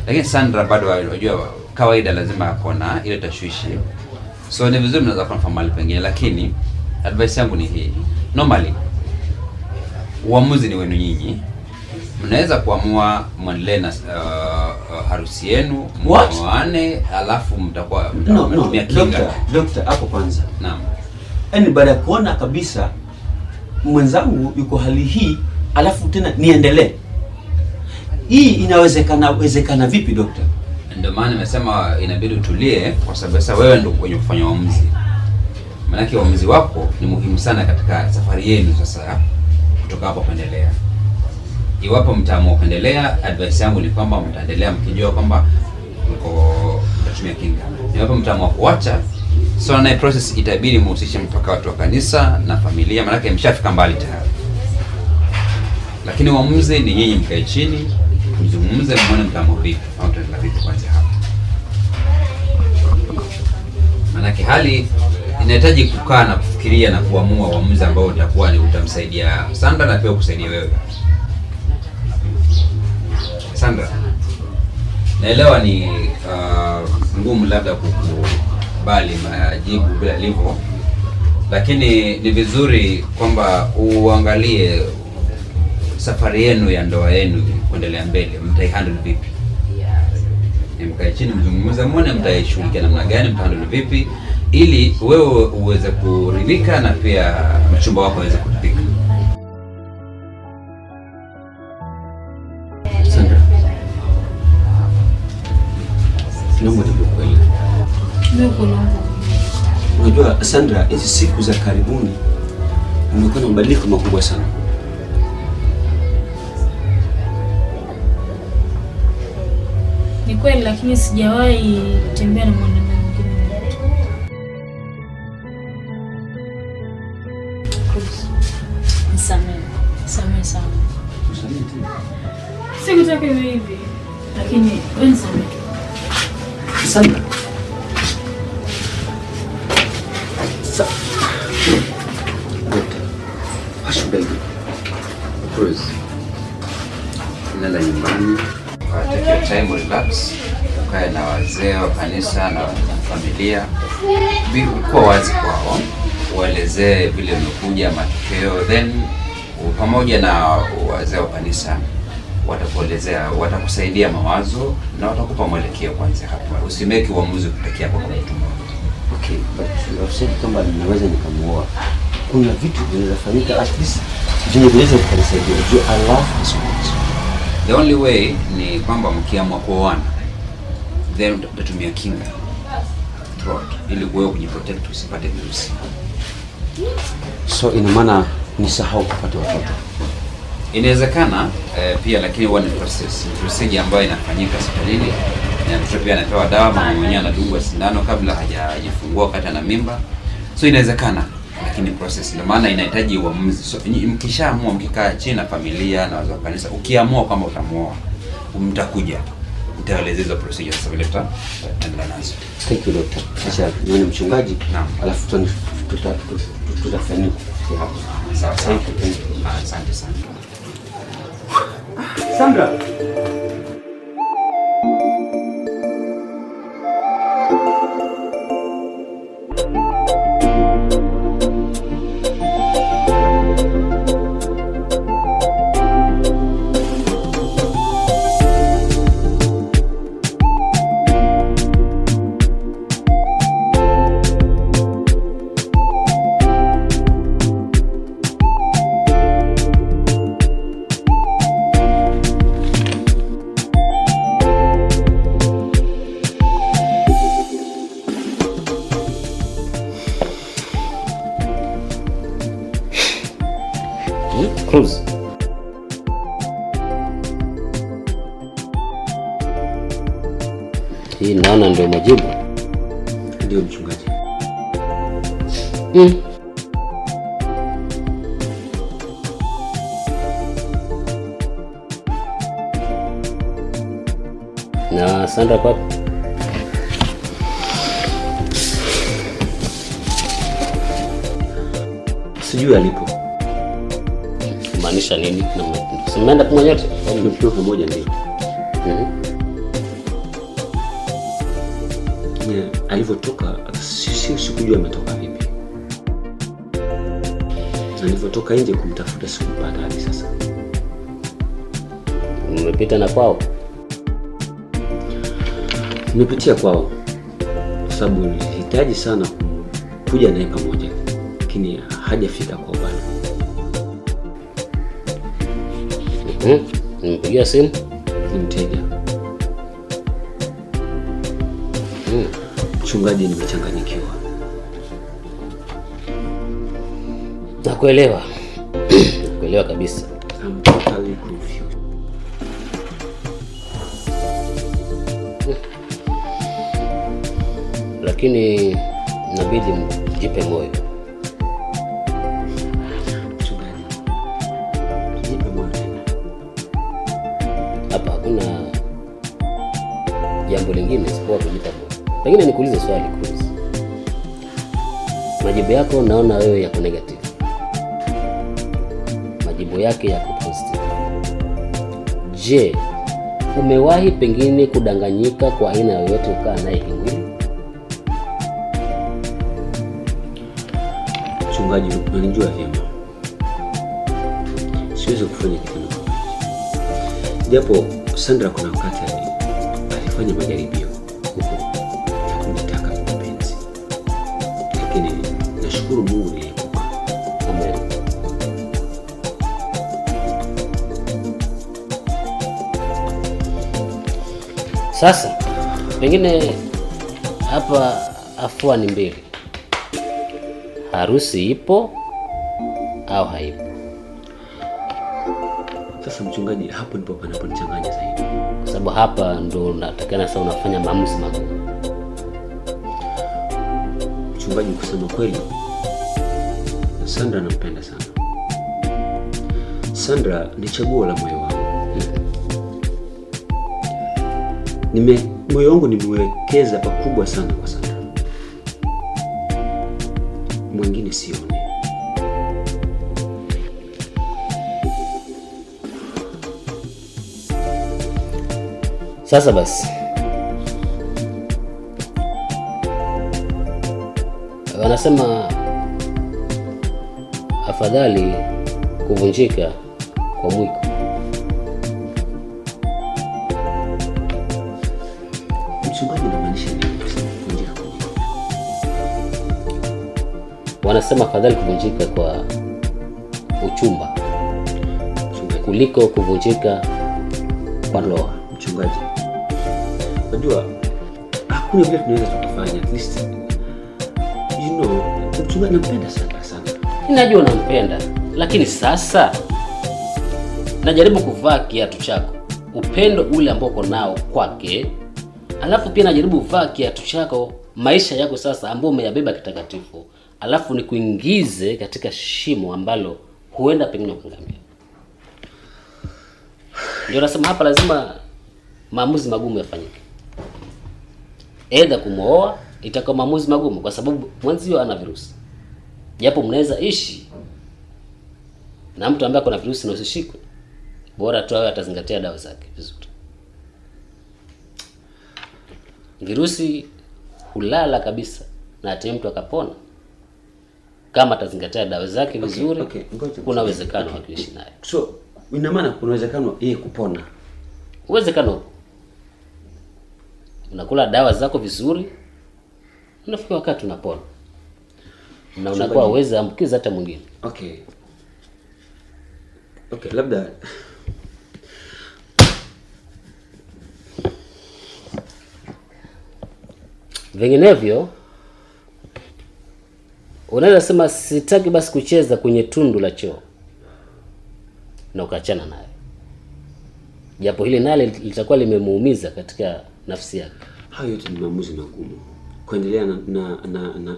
Speaker 5: Lakini Sandra bado unajua kawaida lazima akona ile tashwishi. So ni vizuri mnaweza confirm mahali pengine, lakini advice yangu ni hii. Normally uamuzi ni wenu nyinyi. Mnaweza kuamua mwendelee na harusi yenu, mwaane, alafu mtakuwa mtumia kinga.
Speaker 1: Doctor, hapo kwanza.
Speaker 5: Naam.
Speaker 1: Yaani baada ya kuona kabisa mwenzangu yuko hali hii, alafu tena niendelee. Hii inawezekana vipi Doctor?
Speaker 5: Ndio maana nimesema inabidi utulie, kwa sababu sasa wewe ndio kwenye kufanya uamuzi. Maana uamuzi wako ni muhimu sana katika safari yenu sasa kutoka hapo kuendelea. Iwapo mtaamua kuendelea, advice yangu ni kwamba mtaendelea mkijua kwamba mtatumia kinga. Iwapo mtaamua kuacha, so na process itabidi muhusishe mpaka watu wa kanisa na familia, maana mshafika mbali tayari. Lakini uamuzi ni nyinyi, mkae chini, mzungumze, muone mtaamua vipi au tutaenda vipi kwanza hapa. Maana hali inahitaji kukaa na kufikiria na kuamua uamuzi ambao utakuwa ni utamsaidia Sandra na pia kusaidia wewe. Sandra, naelewa ni ngumu labda kukubali majibu bila livyo, lakini ni vizuri kwamba uangalie safari yenu ya ndoa yenu kuendelea mbele, mtaihandle vipi. Mkae chini mzungumze, muone mtaishughulikia namna gani, mtahandle vipi ili wewe uweze kuridhika na pia mchumba wako aweze kuridhika.
Speaker 1: Sandra, naomba kweli. Unajua Sandra, hizi siku za karibuni umekuwa na mabadiliko makubwa sana.
Speaker 4: Ni kweli, lakini sijawahi kutembea na mwanaume mwingine. Nisamehe sana. Sikutaka iwe hivi, lakini wewe nisamehe.
Speaker 1: Sandra.
Speaker 5: Cruise. Nenda nyumbani, take your time, relax. Ukae na wazee wa kanisa na familia. Kuwa wazi kwao, uelezee vile umekuja, matokeo, then pamoja na wazee wa kanisa watakuelezea, watakusaidia mawazo na watakupa mwelekeo kwanza hapo. Usimeki uamuzi peke yako kama mtu mmoja.
Speaker 1: Okay, but unasema kwamba ninaweza nikamuoa. Kuna vitu vinafanyika at least vinaweza kunisaidia. I love this much.
Speaker 5: The only way ni kwamba mkiamua kuoana, then utatumia kinga throat ili kuwewe kujiprotect usipate virusi.
Speaker 1: So ina maana nisahau kupata watoto.
Speaker 5: Inawezekana pia, lakini huwa ni procedure ambayo inafanyika hospitalini, na mtoto pia anapewa dawa, mama mwenyewe anadungwa sindano kabla hajajifungua wakati ana mimba. So inawezekana, lakini process ndio maana inahitaji uamuzi. So mkishaamua, mkikaa chini na familia na wazee wa kanisa, ukiamua kwamba utamuoa, mtakuja nitaeleza hizo procedures sasa vile tutaendelea nazo.
Speaker 8: Thank you doctor. Acha nione mchungaji.
Speaker 5: Naam.
Speaker 8: Alafu tutafanya hapo.
Speaker 5: Sawa sawa. Asante sana.
Speaker 1: Sandra.
Speaker 8: Cruz. Hii naona ndio majibu.
Speaker 1: Ndio mchungaji.
Speaker 8: Na Sandra kwa
Speaker 1: Sijui alipo.
Speaker 8: maanisha nini? Na mmeenda pamoja wote?
Speaker 1: Tumekuwa pamoja ndio. Alivyotoka sikujua ametoka vipi. Alivyotoka nje kumtafuta sikupata hadi sasa.
Speaker 8: Mmepita na kwao?
Speaker 1: Nimepitia kwao kwa sababu nilihitaji sana kuja naye pamoja, lakini hajafika kwao bado.
Speaker 8: Nimpigia simu?
Speaker 1: Ni mteja. Mchungaji, nimechanganyikiwa.
Speaker 8: Nakuelewa. Nakuelewa kabisa.
Speaker 1: I'm totally confused.
Speaker 8: Lakini inabidi mjipe moyo.
Speaker 1: Mchungaji, jipe moyo tena.
Speaker 8: Hapa hakuna jambo lingine isipokuwa kujipa moyo. Pengine nikuulize swali Cruz. Majibu yako naona wewe yako negative. Majibu yake yako positive. Je, umewahi pengine kudanganyika kwa aina yoyote ukaa naye kimwili?
Speaker 1: Mchungaji, unanijua vyema. Siwezi kufanya kitu kama hicho. Japo Sandra kuna wakati alifanya majaribio ya kunitaka mpenzi. Lakini nashukuru Mungu niliepuka.
Speaker 8: Amen. Sasa pengine hapa afua ni mbili. Harusi ipo au haipo?
Speaker 1: Sasa mchungaji, hapo ndipo panaponichanganya zaidi.
Speaker 8: Kwa sababu hapa ndo unatakana sasa unafanya maamuzi magumu.
Speaker 1: Mchungaji, kusema kweli, Sandra nampenda sana. Sandra ni chaguo la moyo wangu. Moyo wangu nimewekeza pakubwa sana kwa Sandra. Mwingine sioni.
Speaker 8: Sasa basi, wanasema afadhali kuvunjika kwa mwiko.
Speaker 1: Mchungaji, unamaanisha nini kuvunjika kwa mwiko?
Speaker 8: Wanasema afadhali kuvunjika kwa uchumba kuliko kuvunjika kwa ndoa.
Speaker 1: Mchungaji, unajua hakuna vile tunaweza tukafanya, at least mchungaji, nampenda sana.
Speaker 8: Ninajua nampenda, lakini sasa najaribu kuvaa kiatu chako, upendo ule ambao uko nao kwake, alafu pia najaribu kuvaa kiatu chako, maisha yako sasa ambao umeyabeba kitakatifu, alafu nikuingize katika shimo ambalo huenda pengine ukangamia. Ndio nasema hapa lazima maamuzi magumu yafanyike. Aidha kumwoa itakuwa maamuzi magumu kwa sababu mwenzio ana virusi. Japo mnaweza ishi na mtu ambaye ana virusi na usishikwe. Bora tu awe atazingatia dawa zake vizuri. Virusi hulala kabisa na hata mtu akapona kama atazingatia dawa zake vizuri.
Speaker 1: Okay.
Speaker 8: Kuna uwezekano wa kuishi naye.
Speaker 1: So ina maana kuna uwezekano yeye kupona.
Speaker 8: Uwezekano. Unakula dawa zako vizuri, unafika wakati unapona. Na unakuwa uweze ambukiza hata mwingine.
Speaker 1: Okay, labda
Speaker 8: vinginevyo unaweza sema sitaki basi kucheza kwenye tundu la choo na ukachana naye. Japo hili nale litakuwa limemuumiza katika nafsi yake.
Speaker 1: Hayo yote ni maamuzi magumu. Kuendelea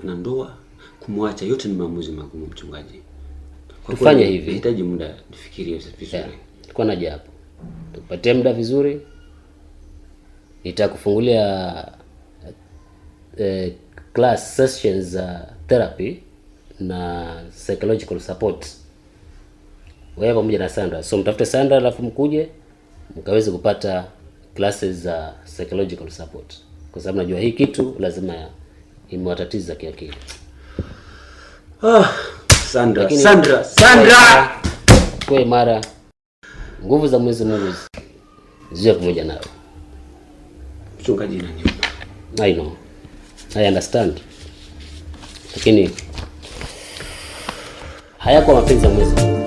Speaker 1: na ndoa, kumwacha, yote ni maamuzi magumu mchungaji.
Speaker 8: Tufanye hivi.
Speaker 1: Nahitaji muda nifikirie vizuri.
Speaker 8: Tulikuwa naja hapo. Tupatie muda vizuri. Nitakufungulia class sessions za therapy na psychological support. Wewe pamoja na Sandra. So mtafute Sandra alafu mkuje mkaweze kupata classes za psychological support. Kwa sababu najua hii kitu lazima imewatatiza kiakili.
Speaker 1: Sandra.
Speaker 8: Kwa mara nguvu za Mwenyezi Mungu ziwe pamoja nawe.
Speaker 1: Mchungaji na nyumba.
Speaker 8: I know. I understand. Lakini hayakuwa mapenzi ya Mwenyezi Mungu.